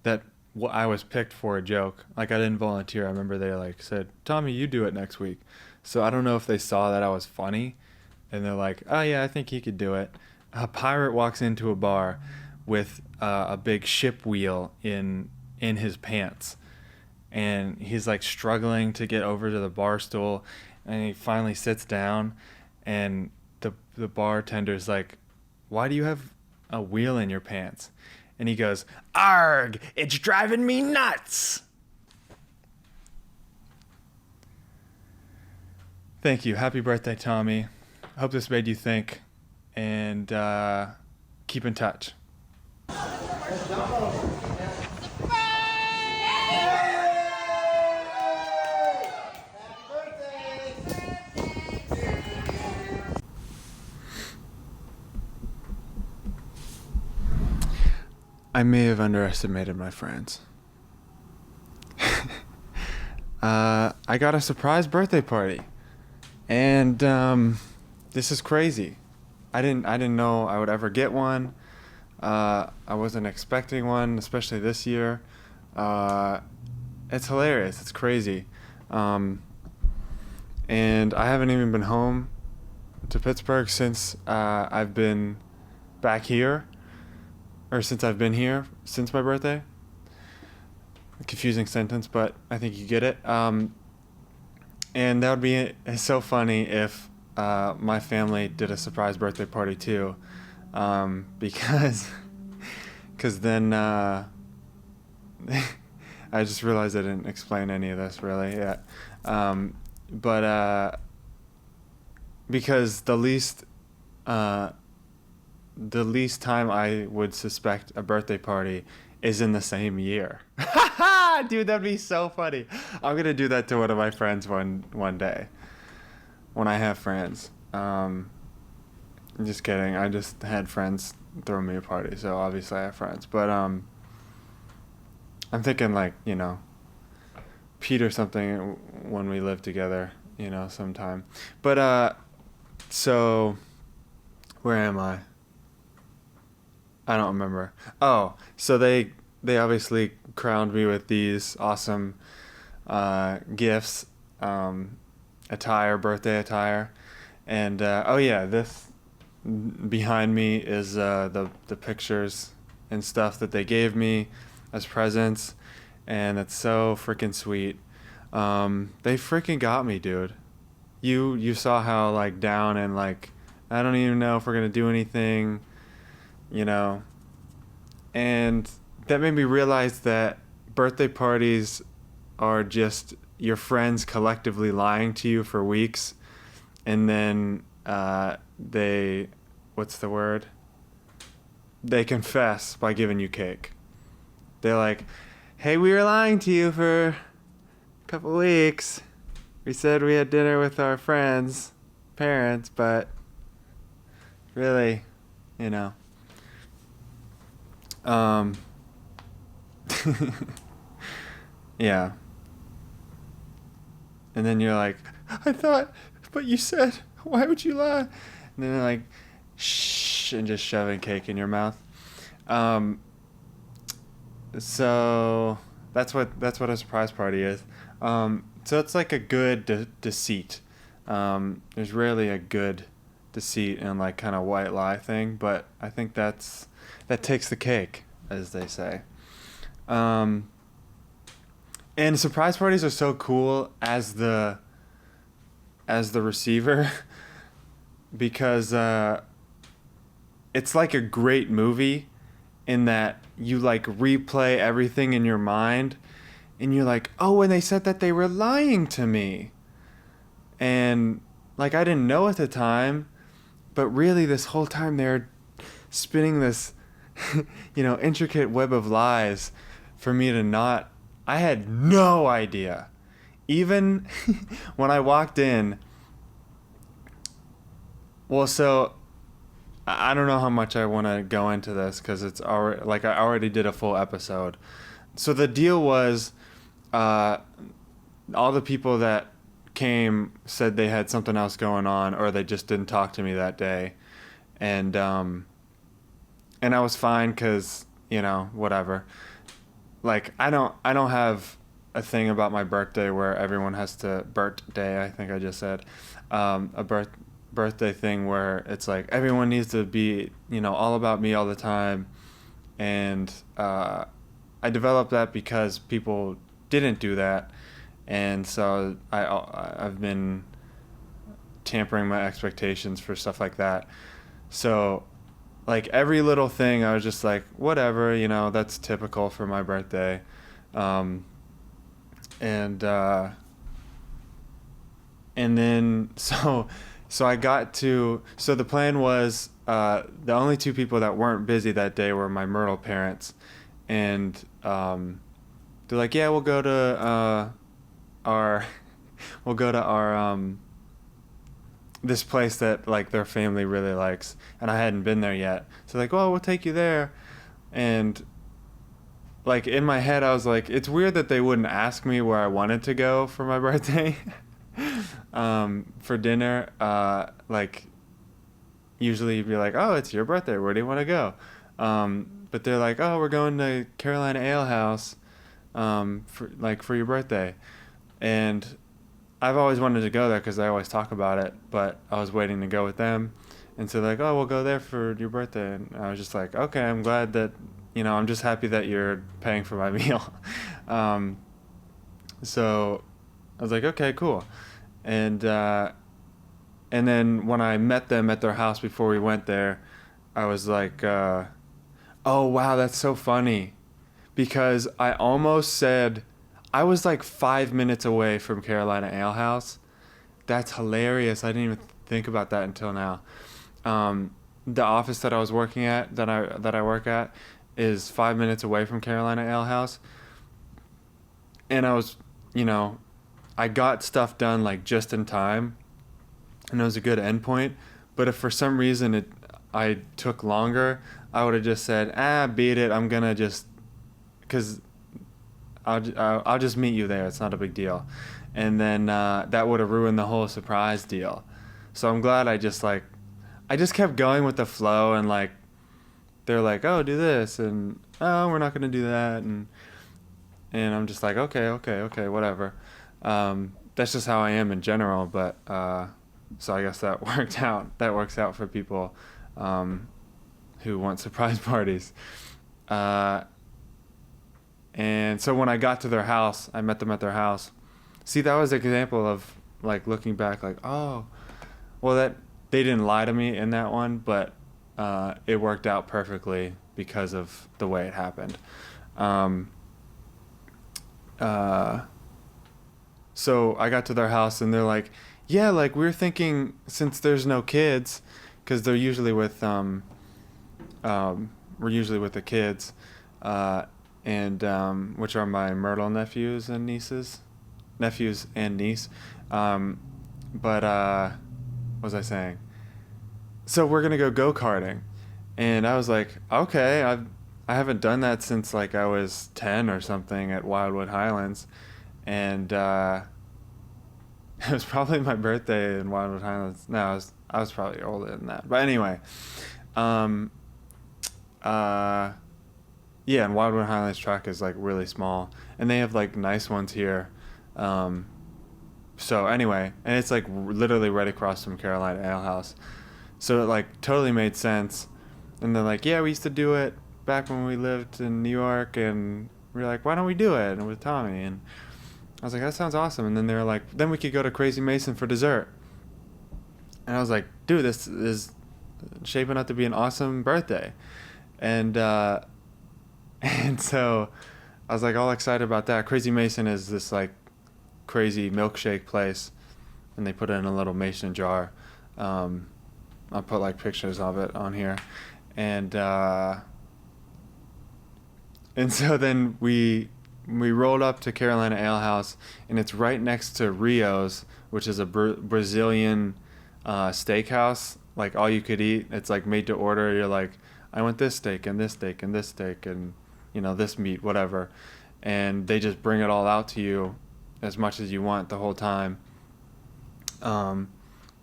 that I was picked for a joke. Like I didn't volunteer. I remember they like said, Tommy, you do it next week. So I don't know if they saw that I was funny, and they're like, oh yeah, I think he could do it. A pirate walks into a bar with a big ship wheel in his pants, and he's like struggling to get over to the bar stool, and he finally sits down, and the bartender's like, why do you have a wheel in your pants? And he goes, arg, it's driving me nuts. Thank you. Happy birthday, Tommy. Hope this made you think, and keep in touch. I may have underestimated my friends. I got a surprise birthday party, and this is crazy. I didn't know I would ever get one. I wasn't expecting one, especially this year. Uh, it's hilarious. It's crazy, and I haven't even been home to Pittsburgh since I've been back here, or since I've been here since my birthday. Confusing sentence, but I think you get it. And that would be so funny if my family did a surprise birthday party too, because cause then I just realized I didn't explain any of this really yet. But because the least time I would suspect a birthday party is in the same year. Dude, that'd be so funny. I'm gonna do that to one of my friends one day when I have friends. I'm just kidding. I just had friends throw me a party, so obviously I have friends. But I'm thinking like Pete or something when we live together, sometime. But so where am I? I don't remember. Oh, so they obviously crowned me with these awesome gifts, birthday attire, and oh yeah, behind me is the pictures and stuff that they gave me as presents, and it's so freaking sweet. They freaking got me, dude. You saw how like down and like I don't even know if we're gonna do anything, you know, and that made me realize that birthday parties are just your friends collectively lying to you for weeks, and then they, what's the word? They confess by giving you cake. They're like, "Hey, we were lying to you for a couple weeks. We said we had dinner with our friends, parents, but really, you know." Um, yeah. And then you're like, "I thought, but you said, why would you lie?" And then they're like, "Shh," and just shoving cake in your mouth. Um, so that's what a surprise party is. So it's like a good deceit. There's rarely a good deceit and like kind of white lie thing, but I think that takes the cake, as they say. Um, and surprise parties are so cool as the receiver because it's like a great movie in that you like replay everything in your mind and you're like, "Oh, when they said that they were lying to me." And like I didn't know at the time, but really this whole time they're spinning this intricate web of lies for me to not. I had no idea. Even when I walked in, well, so I don't know how much I want to go into this because it's already like I already did a full episode. So the deal was, uh, all the people that came said they had something else going on or they just didn't talk to me that day, and I was fine because whatever. Like I don't have a thing about my birthday where everyone has to birthday. I think I just said a birthday thing where it's like everyone needs to be all about me all the time, and I developed that because people didn't do that, and so I've been tampering my expectations for stuff like that. So like every little thing I was just like whatever, that's typical for my birthday. um, and and then so I got to so the plan was the only two people that weren't busy that day were my Myrtle parents, and they're like, "Yeah, we'll go to our we'll go to our this place that like their family really likes," and I hadn't been there yet. So like, "Well, we'll take you there." And like in my head I was like, it's weird that they wouldn't ask me where I wanted to go for my birthday. For dinner. Like usually you'd be like, "Oh, it's your birthday, where do you want to go?" But they're like, "Oh, we're going to Carolina Ale House for your birthday." And I've always wanted to go there because I always talk about it, but I was waiting to go with them. And so like, "Oh, we'll go there for your birthday." And I was just like, "Okay, I'm glad that, I'm just happy that you're paying for my meal." um, so I was like, "Okay, cool." And and then when I met them at their house before we went there, I was like, "Oh wow, that's so funny," because I almost said I was like 5 minutes away from Carolina Ale House. That's hilarious. I didn't even think about that until now. The office that I was working at, that I work at, is 5 minutes away from Carolina Ale House, and you know, I got stuff done like just in time, and it was a good endpoint. But if for some reason I took longer, I would have just said, beat it. I'm gonna just, cause I'll just meet you there. It's not a big deal, and then that would have ruined the whole surprise deal. So I'm glad I just kept going with the flow, and like they're like, "Oh, do this," and "Oh, we're not gonna do that," and I'm just like, "Okay, okay, okay, whatever." That's just how I am in general, but So I guess that worked out. That works out for people um, who want surprise parties. Uh, and so when I got to their house, I met them at their house. See, that was an example of like looking back, like, oh, well, that they didn't lie to me in that one, but it worked out perfectly because of the way it happened. Um, uh, so I got to their house and they're like, yeah, like we're thinking since there's no kids, because they're usually with we're usually with the kids, uh, and which are my Myrtle nephews and niece. Um, but what was I saying? So we're gonna go karting, and I was like, okay, I haven't done that since like I was 10 or something at Wildwood Highlands, and it was probably my birthday in Wildwood Highlands. No, I was probably older than that. But anyway, um, uh, yeah, and Wildwood Highlands track is like really small, and they have like nice ones here. Um, so anyway, and it's like literally right across from Carolina Ale House, so it like totally made sense. And they're like, yeah, we used to do it back when we lived in New York, and we are like, why don't we do it? And with Tommy, and I was like, that sounds awesome. And then they were like, then we could go to Crazy Mason for dessert. And I was like, dude, this is shaping up to be an awesome birthday. And and so I was like all excited about that. Crazy Mason is this like crazy milkshake place, and they put it in a little mason jar. Um, I'll put like pictures of it on here, and so then we rolled up to Carolina Ale House, and it's right next to Rio's, which is a Brazilian steakhouse, like all you could eat. It's like made to order. You're like, I want this steak and this steak and this steak and this meat, whatever, and they just bring it all out to you as much as you want the whole time. Um,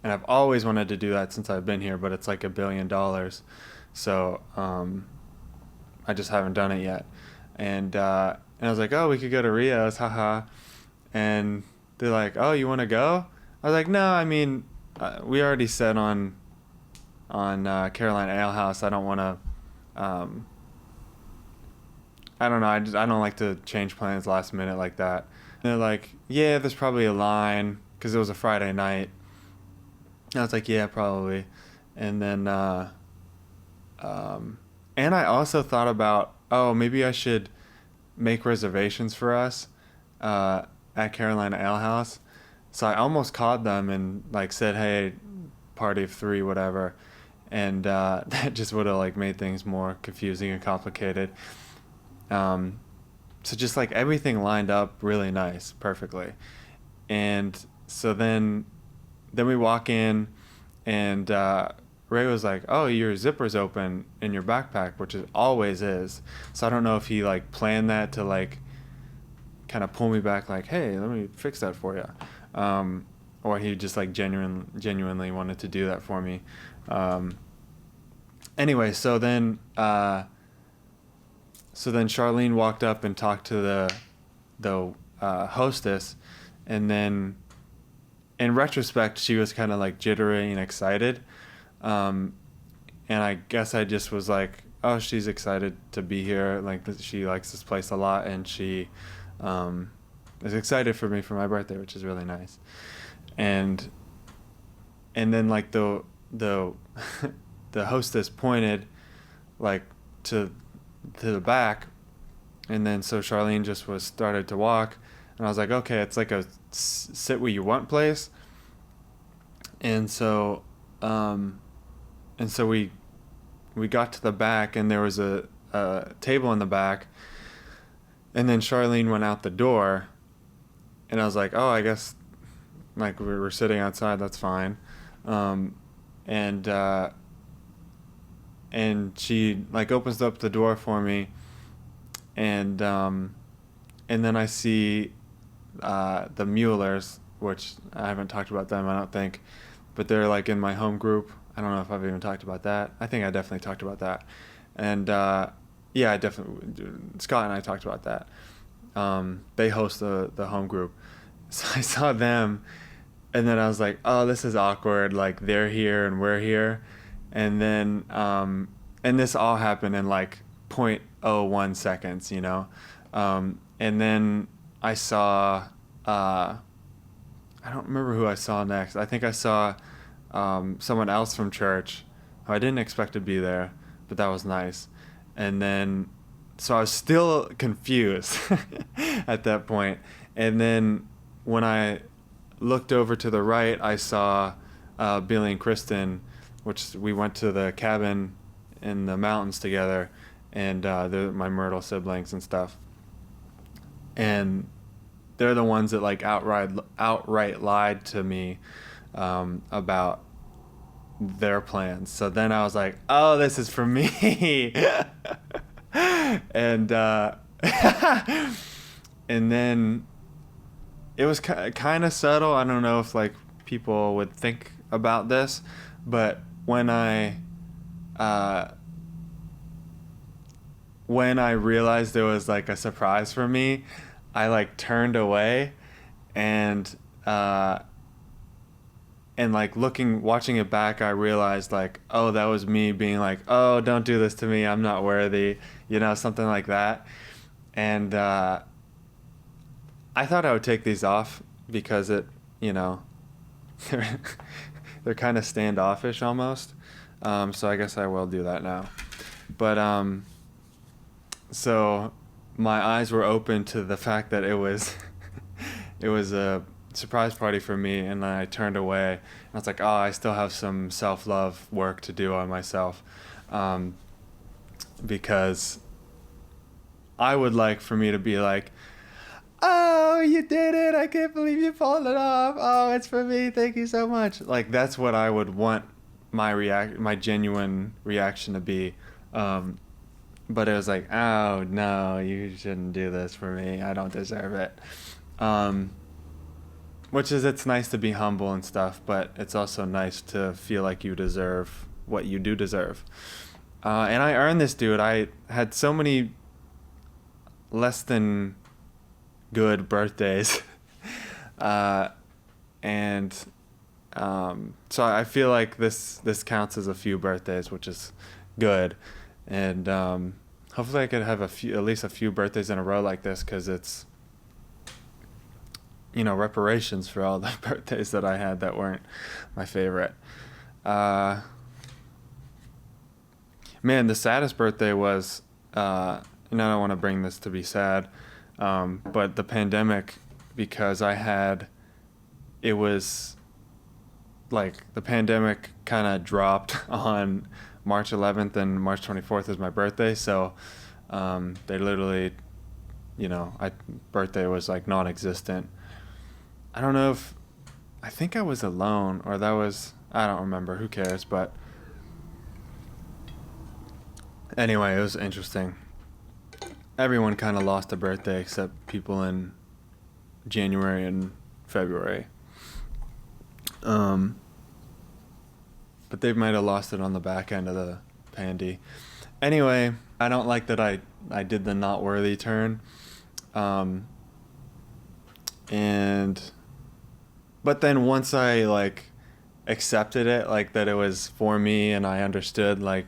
and I've always wanted to do that since I've been here, but it's like $1 billion, so I just haven't done it yet. And I was like, oh, we could go to Rio's, haha. And they're like, oh, you want to go? I was like, no, I mean, we already said on Carolina Ale House. I don't want to. I don't know. I don't like to change plans last minute like that. And they're like, yeah, there's probably a line because it was a Friday night. And I was like, yeah, probably. And then, and I also thought about, oh, maybe I should make reservations for us at Carolina Ale House. So I almost called them and like said, hey, party of three, whatever. And that just would have like made things more confusing and complicated. Um, so just like everything lined up really nice, perfectly. And so then we walk in, and Ray was like, "Oh, your zipper's open in your backpack," which it always is. So I don't know if he like planned that to like kind of pull me back, like, "Hey, let me fix that for you," or he just like genuinely wanted to do that for me. Um, anyway, so then Charlene walked up and talked to the hostess, and then in retrospect, she was kind of like jittery and excited. Um, and I guess I just was like, oh, she's excited to be here. Like, she likes this place a lot, and she um, is excited for me for my birthday, which is really nice. And then like the the hostess pointed like to the back, and then so Charlene just was started to walk, and I was like, okay, it's like a sit where you want place. And so we got to the back, and there was a table in the back, and then Charlene went out the door, and I was like, oh, I guess like we were sitting outside, that's fine. um, and she like opens up the door for me, and then I see the Muellers, which I haven't talked about them, I don't think, but they're like in my home group. I don't know if I've even talked about that. I think I definitely talked about that. And yeah, I definitely, Scott and I talked about that. They host the home group. So I saw them, and then I was like, oh, this is awkward. Like they're here and we're here, and then and this all happened in like 0.01 seconds, you know, and then I saw I don't remember who I saw next. I think I saw someone else from church who I didn't expect to be there, but that was nice. And then, so I was still confused at that point. And then when I looked over to the right, I saw Billy and Kristen, which we went to the cabin in the mountains together, and they're my Myrtle siblings and stuff. And they're the ones that like outright lied to me about their plans. So then I was like, oh, this is for me. And and then it was kind of subtle. I don't know if like people would think about this, but uh, when I realized there was like a surprise for me, I like turned away, and uh, and like watching it back, I realized like, oh, that was me being like, oh, don't do this to me, I'm not worthy, you know, something like that. And I thought I would take these off because it, you know, they're they're kind of standoffish almost. So I guess I will do that now. But so my eyes were open to the fact that it was it was a surprise party for me, and then I turned away, and I was like, oh, I still have some self-love work to do on myself, um, because I would like for me to be like, oh, you did it, I can't believe you pulled it off, oh, it's for me, thank you so much. Like that's what I would want my genuine reaction to be. But it was like, oh no, you shouldn't do this for me, I don't deserve it. um, which is, it's nice to be humble and stuff, but it's also nice to feel like you deserve what you do deserve. And I earned this, dude. I had so many less than good birthdays. uh, and so I feel like this counts as a few birthdays, which is good. And hopefully I could have at least a few birthdays in a row like this, because it's, you know, reparations for all the birthdays that I had that weren't my favorite. Uh, Man, the saddest birthday was, and I don't want to bring this to be sad, but the pandemic, because it was like the pandemic kind of dropped on March 11th, and March 24th is my birthday. So they literally, you know, birthday was like non-existent. I don't know if, I think I was alone, or that was, I don't remember, who cares, but anyway, it was interesting. Everyone kind of lost a birthday except people in January and February. Um, but they might have lost it on the back end of the pandy. Anyway, I don't like that I did the not worthy turn. Um, and but then once I like accepted it, like that it was for me, and I understood like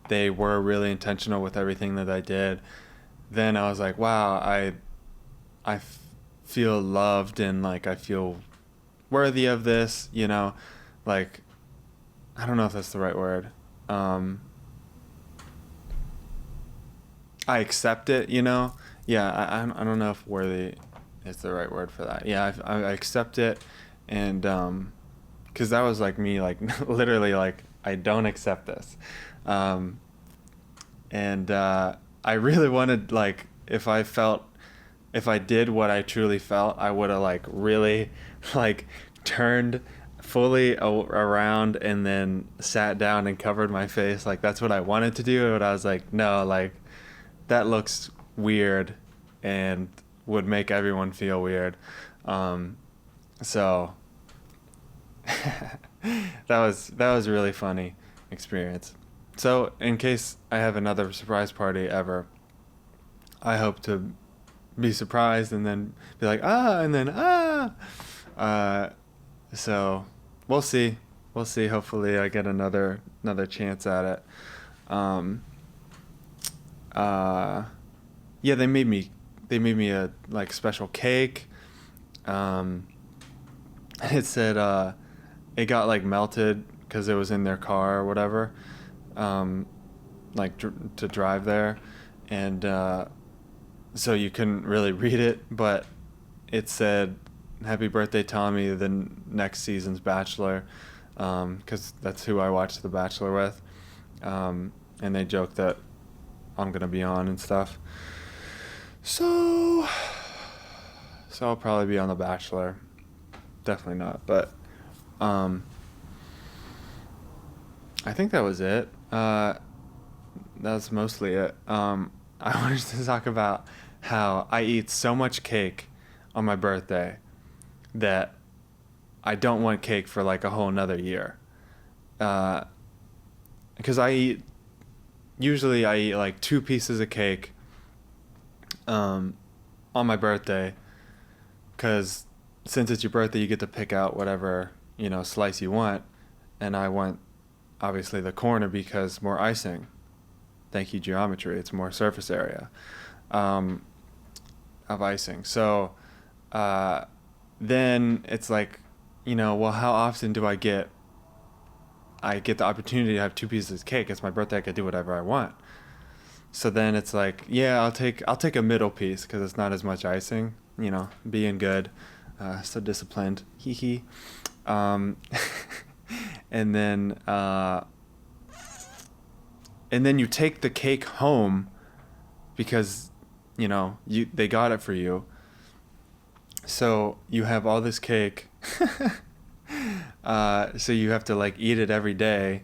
they were really intentional with everything that I did, then I was like, wow, feel loved, and like I feel worthy of this, you know, like I don't know if that's the right word. Um, I accept it, you know. Yeah, I don't know if worthy is the right word for that. Yeah, I accept it, and because that was like me, like literally, like I don't accept this, um, and I really wanted, like, if I did what I truly felt, I would have like really like turned fully around and then sat down and covered my face. Like that's what I wanted to do, but I was like, no, like that looks weird and would make everyone feel weird. So that was a really funny experience. So in case I have another surprise party ever, I hope to be surprised and then be like, ah, and then ah. So we'll see. We'll see. Hopefully, I get another chance at it. Um, uh, yeah, they made me a like special cake. Um, it said it got like melted because it was in their car or whatever. Um, like to drive there, and so you couldn't really read it, but it said "Happy Birthday, Tommy," the next season's Bachelor, because that's who I watched The Bachelor with, and they joked that I'm gonna be on and stuff. So, so I'll probably be on The Bachelor. Definitely not, but um, I think that was it. That's mostly it. I wanted to talk about how I eat so much cake on my birthday that I don't want cake for like a whole nother year. Uh, because usually I eat like two pieces of cake um, on my birthday. Because since it's your birthday, you get to pick out whatever, slice you want. And I want obviously the corner because more icing. Thank you, geometry. It's more surface area um, of icing. So uh, then it's like, well, how often do I get the opportunity to have two pieces of cake? It's my birthday. I could do whatever I want. So then it's like, yeah, I'll take a middle piece because it's not as much icing. Being good, so disciplined. Hee hee. Um, and then and then you take the cake home because they got it for you. So you have all this cake. So you have to like eat it every day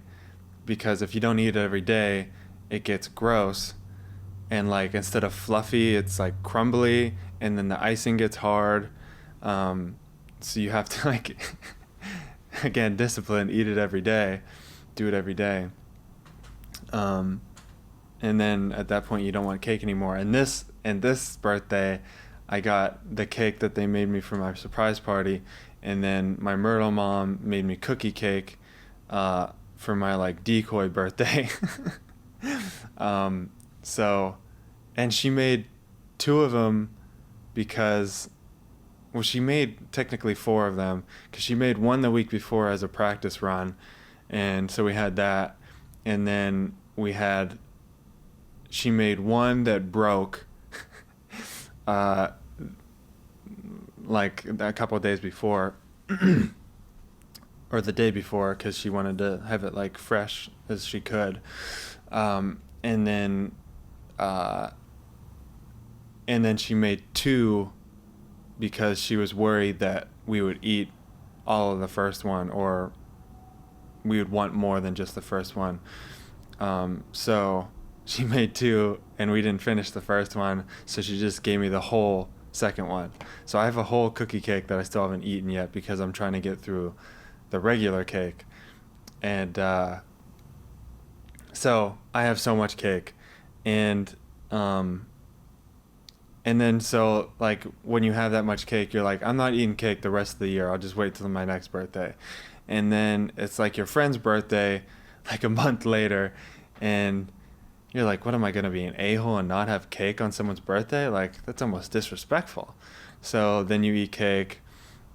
because if you don't eat it every day, it gets gross. And like instead of fluffy, it's like crumbly, and then the icing gets hard. So you have to like again discipline, eat it every day, do it every day. Um, and then at that point you don't want cake anymore. And this birthday, I got the cake that they made me for my surprise party, and then my Myrtle mom made me cookie cake for my like decoy birthday. um, so, and she made two of them because, well, she made technically four of them because she made one the week before as a practice run, and so we had that, and then she made one that broke, uh, like a couple of days before, or the day before, because she wanted to have it like fresh as she could, and then, uh, she made two because she was worried that we would eat all of the first one or we would want more than just the first one. So she made two and we didn't finish the first one, so she just gave me the whole second one. So I have a whole cookie cake that I still haven't eaten yet because I'm trying to get through the regular cake. And so I have so much cake. And um, and then so like when you have that much cake, you're like, I'm not eating cake the rest of the year. I'll just wait till my next birthday. And then it's like your friend's birthday, like a month later, and you're like, what am I gonna be, an a-hole and not have cake on someone's birthday? Like that's almost disrespectful. So then you eat cake,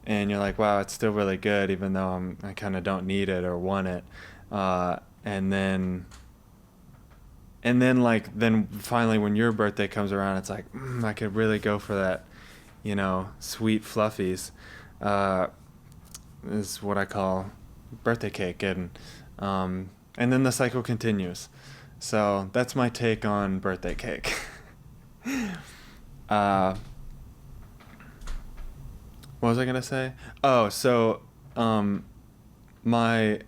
and you're like, wow, it's still really good, even though I kind of don't need it or want it. And then finally when your birthday comes around, it's like, I could really go for that, sweet fluffies. Uh, is what I call birthday cake, and then the cycle continues. So that's my take on birthday cake. uh, what was I gonna say? Oh, so um, my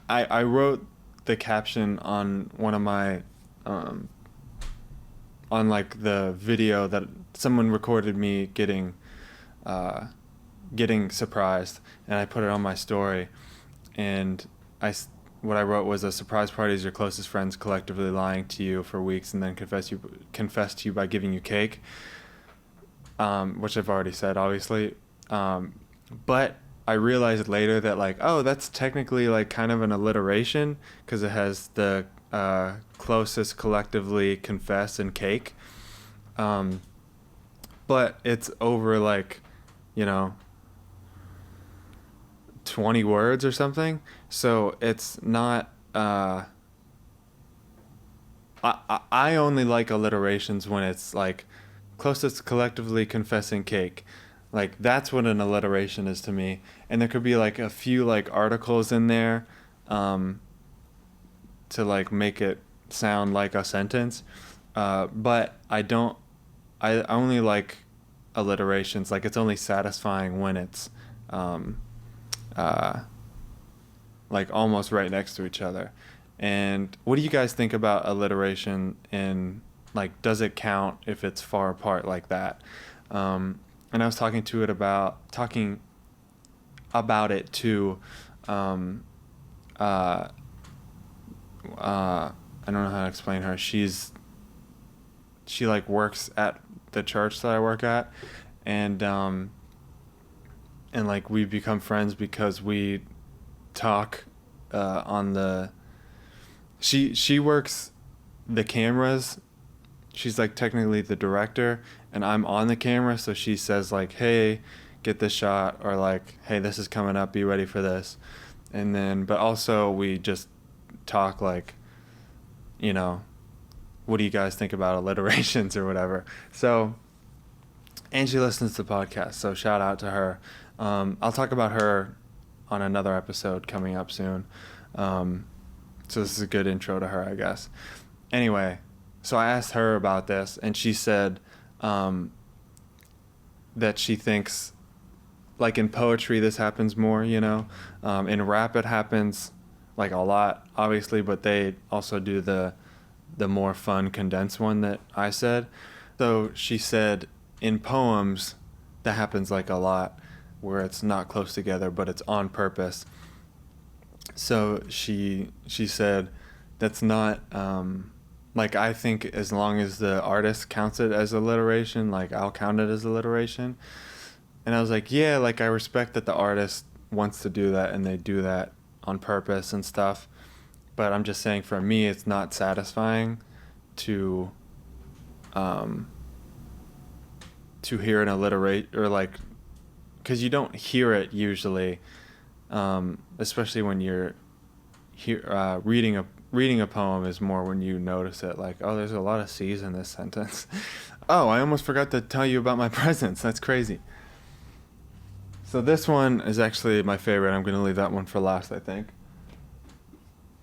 I wrote the caption on one of my um, on like the video that someone recorded me uh, getting surprised, and I put it on my story. And what I wrote was, a surprise party is your closest friends collectively lying to you for weeks and then confess to you by giving you cake, which I've already said, obviously. Um, But I realized later that like, oh, that's technically like kind of an alliteration because it has the closest collectively confess and cake. Um, but it's over like, you know, 20 words or something. So it's not. I only like alliterations when it's like closest collectively confessing cake. Like that's what an alliteration is to me. And there could be like a few like articles in there um, to like make it sound like a sentence. But I don't. I only like alliterations. Like it's only satisfying when it's um, uh, like almost right next to each other. And what do you guys think about alliteration in like does it count if it's far apart like that? And I was talking about it to um, uh, I don't know how to explain her. She like works at the church that I work at, and and like we've become friends because we talk on the she works the cameras. She's like technically the director and I'm on the camera, so she says like, "Hey, get this shot," or like, "Hey, this is coming up, be ready for this." And then but also we just talk like, you know, what do you guys think about alliterations or whatever. So and she listens to the podcast, so shout out to her. I'll talk about her on another episode coming up soon. Um, so this is a good intro to her, I guess. Anyway, so I asked her about this, and she said um, that she thinks, like in poetry, this happens more. In rap, it happens like a lot, obviously, but they also do the more fun condensed one that I said. So she said in poems, that happens like a lot, where it's not close together, but it's on purpose. So she said that's not like I think as long as the artist counts it as alliteration, like I'll count it as alliteration. And I was like, yeah, like I respect that the artist wants to do that and they do that on purpose and stuff. But I'm just saying for me it's not satisfying to um to hear an alliterate or like because you don't hear it usually, especially when you're reading a poem is more when you notice it. Like, oh, there's a lot of C's in this sentence. Oh, I almost forgot to tell you about my presents. That's crazy. So this one is actually my favorite. I'm gonna leave that one for last, I think.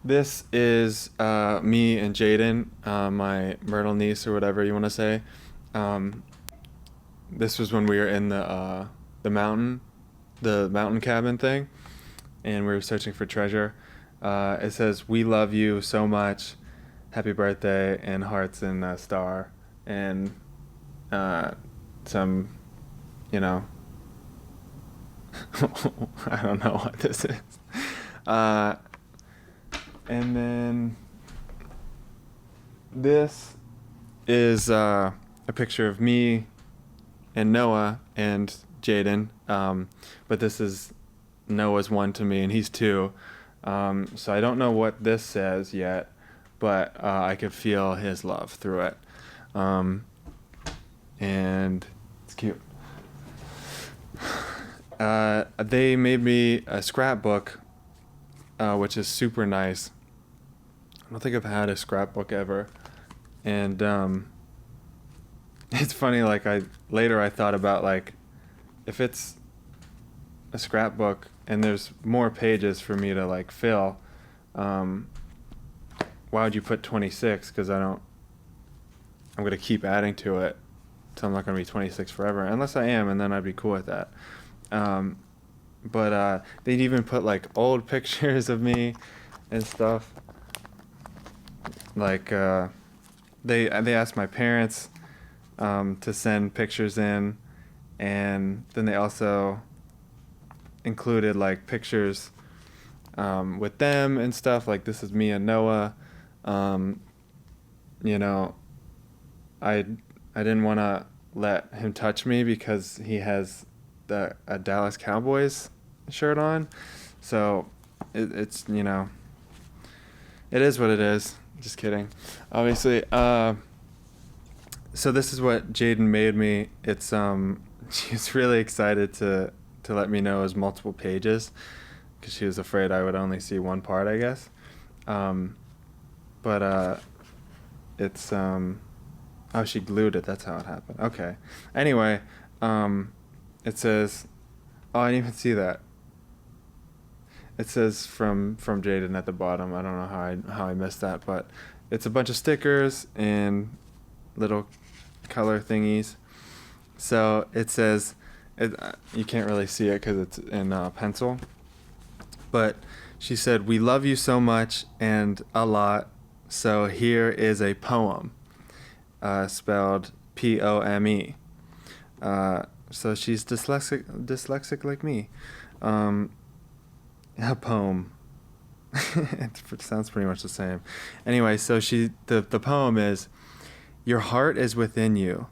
This is me and Jaden, my Myrtle niece or whatever you want to say. Um, this was when we were in the mountain, the mountain cabin thing, and we were searching for treasure. It says, "We love you so much, happy birthday," and hearts and a star, and some, you know, I don't know what this is. Uh, and then this is a picture of me and Noah and Jaden. But this is Noah's one to me, and he's two. So I don't know what this says yet, but I could feel his love through it. Um, and it's cute. They made me a scrapbook, which is super nice. I don't think I've had a scrapbook ever. And it's funny, like I thought about like if it's a scrapbook and there's more pages for me to like fill, um, why would you put 26? Because I'm gonna keep adding to it, so I'm not gonna be 26 forever, unless I am, and then I'd be cool with that. Um, but they'd even put like old pictures of me and stuff. Like they asked my parents to send pictures in, and then they also included like pictures with them and stuff. Like this is me and Noah. Um, you know, I didn't want to let him touch me because he has a Dallas Cowboys shirt on, so it's it is what it is. Just kidding, obviously. So this is what Jaden made me. It's she's really excited to let me know it was multiple pages, because she was afraid I would only see one part, I guess. But it's oh, she glued it. That's how it happened. Okay. Anyway, it says, oh, I didn't even see that. It says from Jaden at the bottom. I don't know how I missed that, but it's a bunch of stickers and little color thingies. So it says, you can't really see it because it's in pencil, but she said, "We love you so much and a lot. So here is a poem." Spelled Pome. So she's dyslexic like me. A poem. It sounds pretty much the same. Anyway, so the poem is, "Your heart is within you,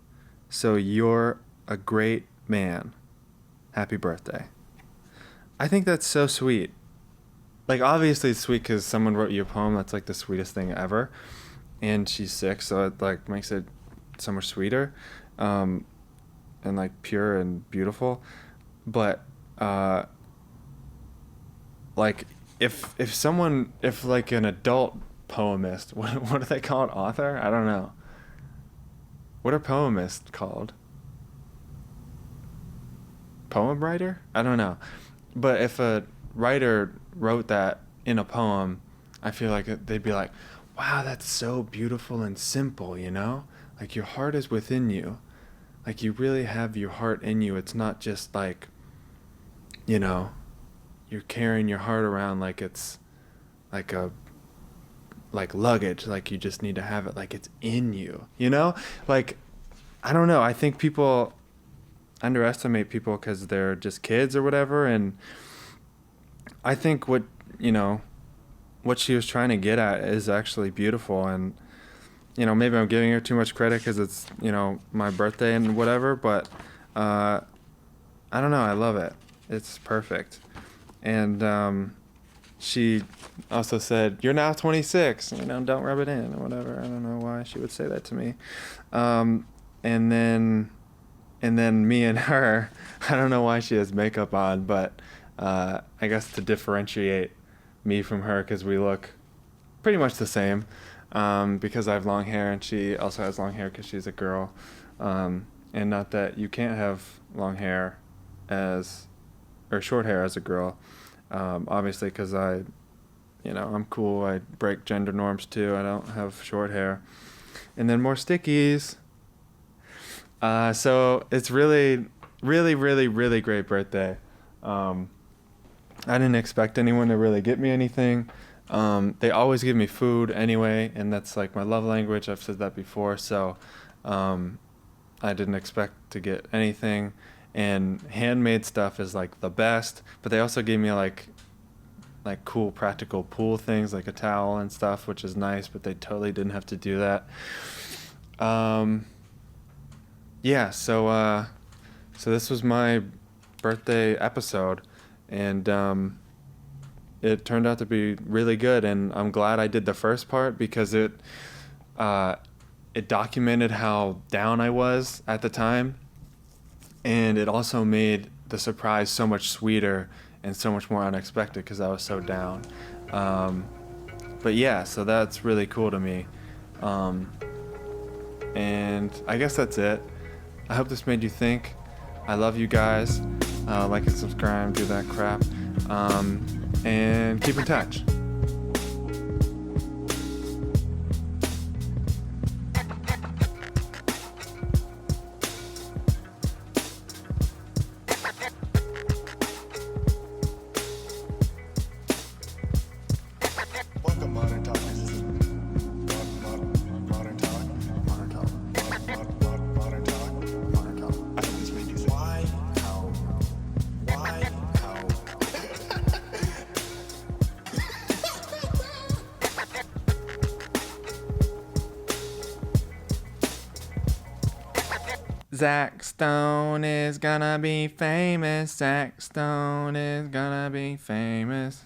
so you're a great man. Happy birthday." I think that's so sweet. Like, obviously it's sweet because someone wrote you a poem. That's like the sweetest thing ever. And she's 6, so it like makes it so much sweeter, and like pure and beautiful. But like if like an adult poemist, what do they call it? Author? I don't know. What are poemists called? Poem writer? I don't know. But if a writer wrote that in a poem, I feel like they'd be like, wow, that's so beautiful and simple, Like, your heart is within you. Like, you really have your heart in you. It's not just like, you're carrying your heart around like it's like luggage, like you just need to have it, like it's in you, Like, I don't know. I think people underestimate people because they're just kids or whatever. And I think what she was trying to get at is actually beautiful. And, maybe I'm giving her too much credit because it's, my birthday and whatever, but I don't know. I love it. It's perfect. And she also said, "You're now 26, don't rub it in," or whatever. I don't know why she would say that to me. And then me and her, I don't know why she has makeup on, but I guess to differentiate me from her, because we look pretty much the same, because I have long hair and she also has long hair because she's a girl. And not that you can't have long hair or short hair as a girl, obviously, because I'm cool. I break gender norms too. I don't have short hair. And then more stickies. So it's really, really, really, really great birthday. I didn't expect anyone to really get me anything. They always give me food anyway, and that's like my love language. I've said that before. So I didn't expect to get anything. And handmade stuff is like the best, but they also gave me like cool practical pool things, like a towel and stuff, which is nice, but they totally didn't have to do that. Yeah, so this was my birthday episode, and it turned out to be really good, and I'm glad I did the first part because it documented how down I was at the time. And it also made the surprise so much sweeter and so much more unexpected because I was so down. But yeah, so that's really cool to me. And I guess that's it. I hope this made you think. I love you guys. Like and subscribe, do that crap. And keep in touch. Zach Stone is gonna be famous. Zach Stone is gonna be famous.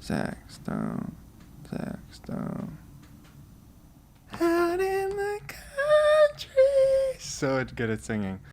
Zach Stone. Zach Stone. Out in the country. So good at singing.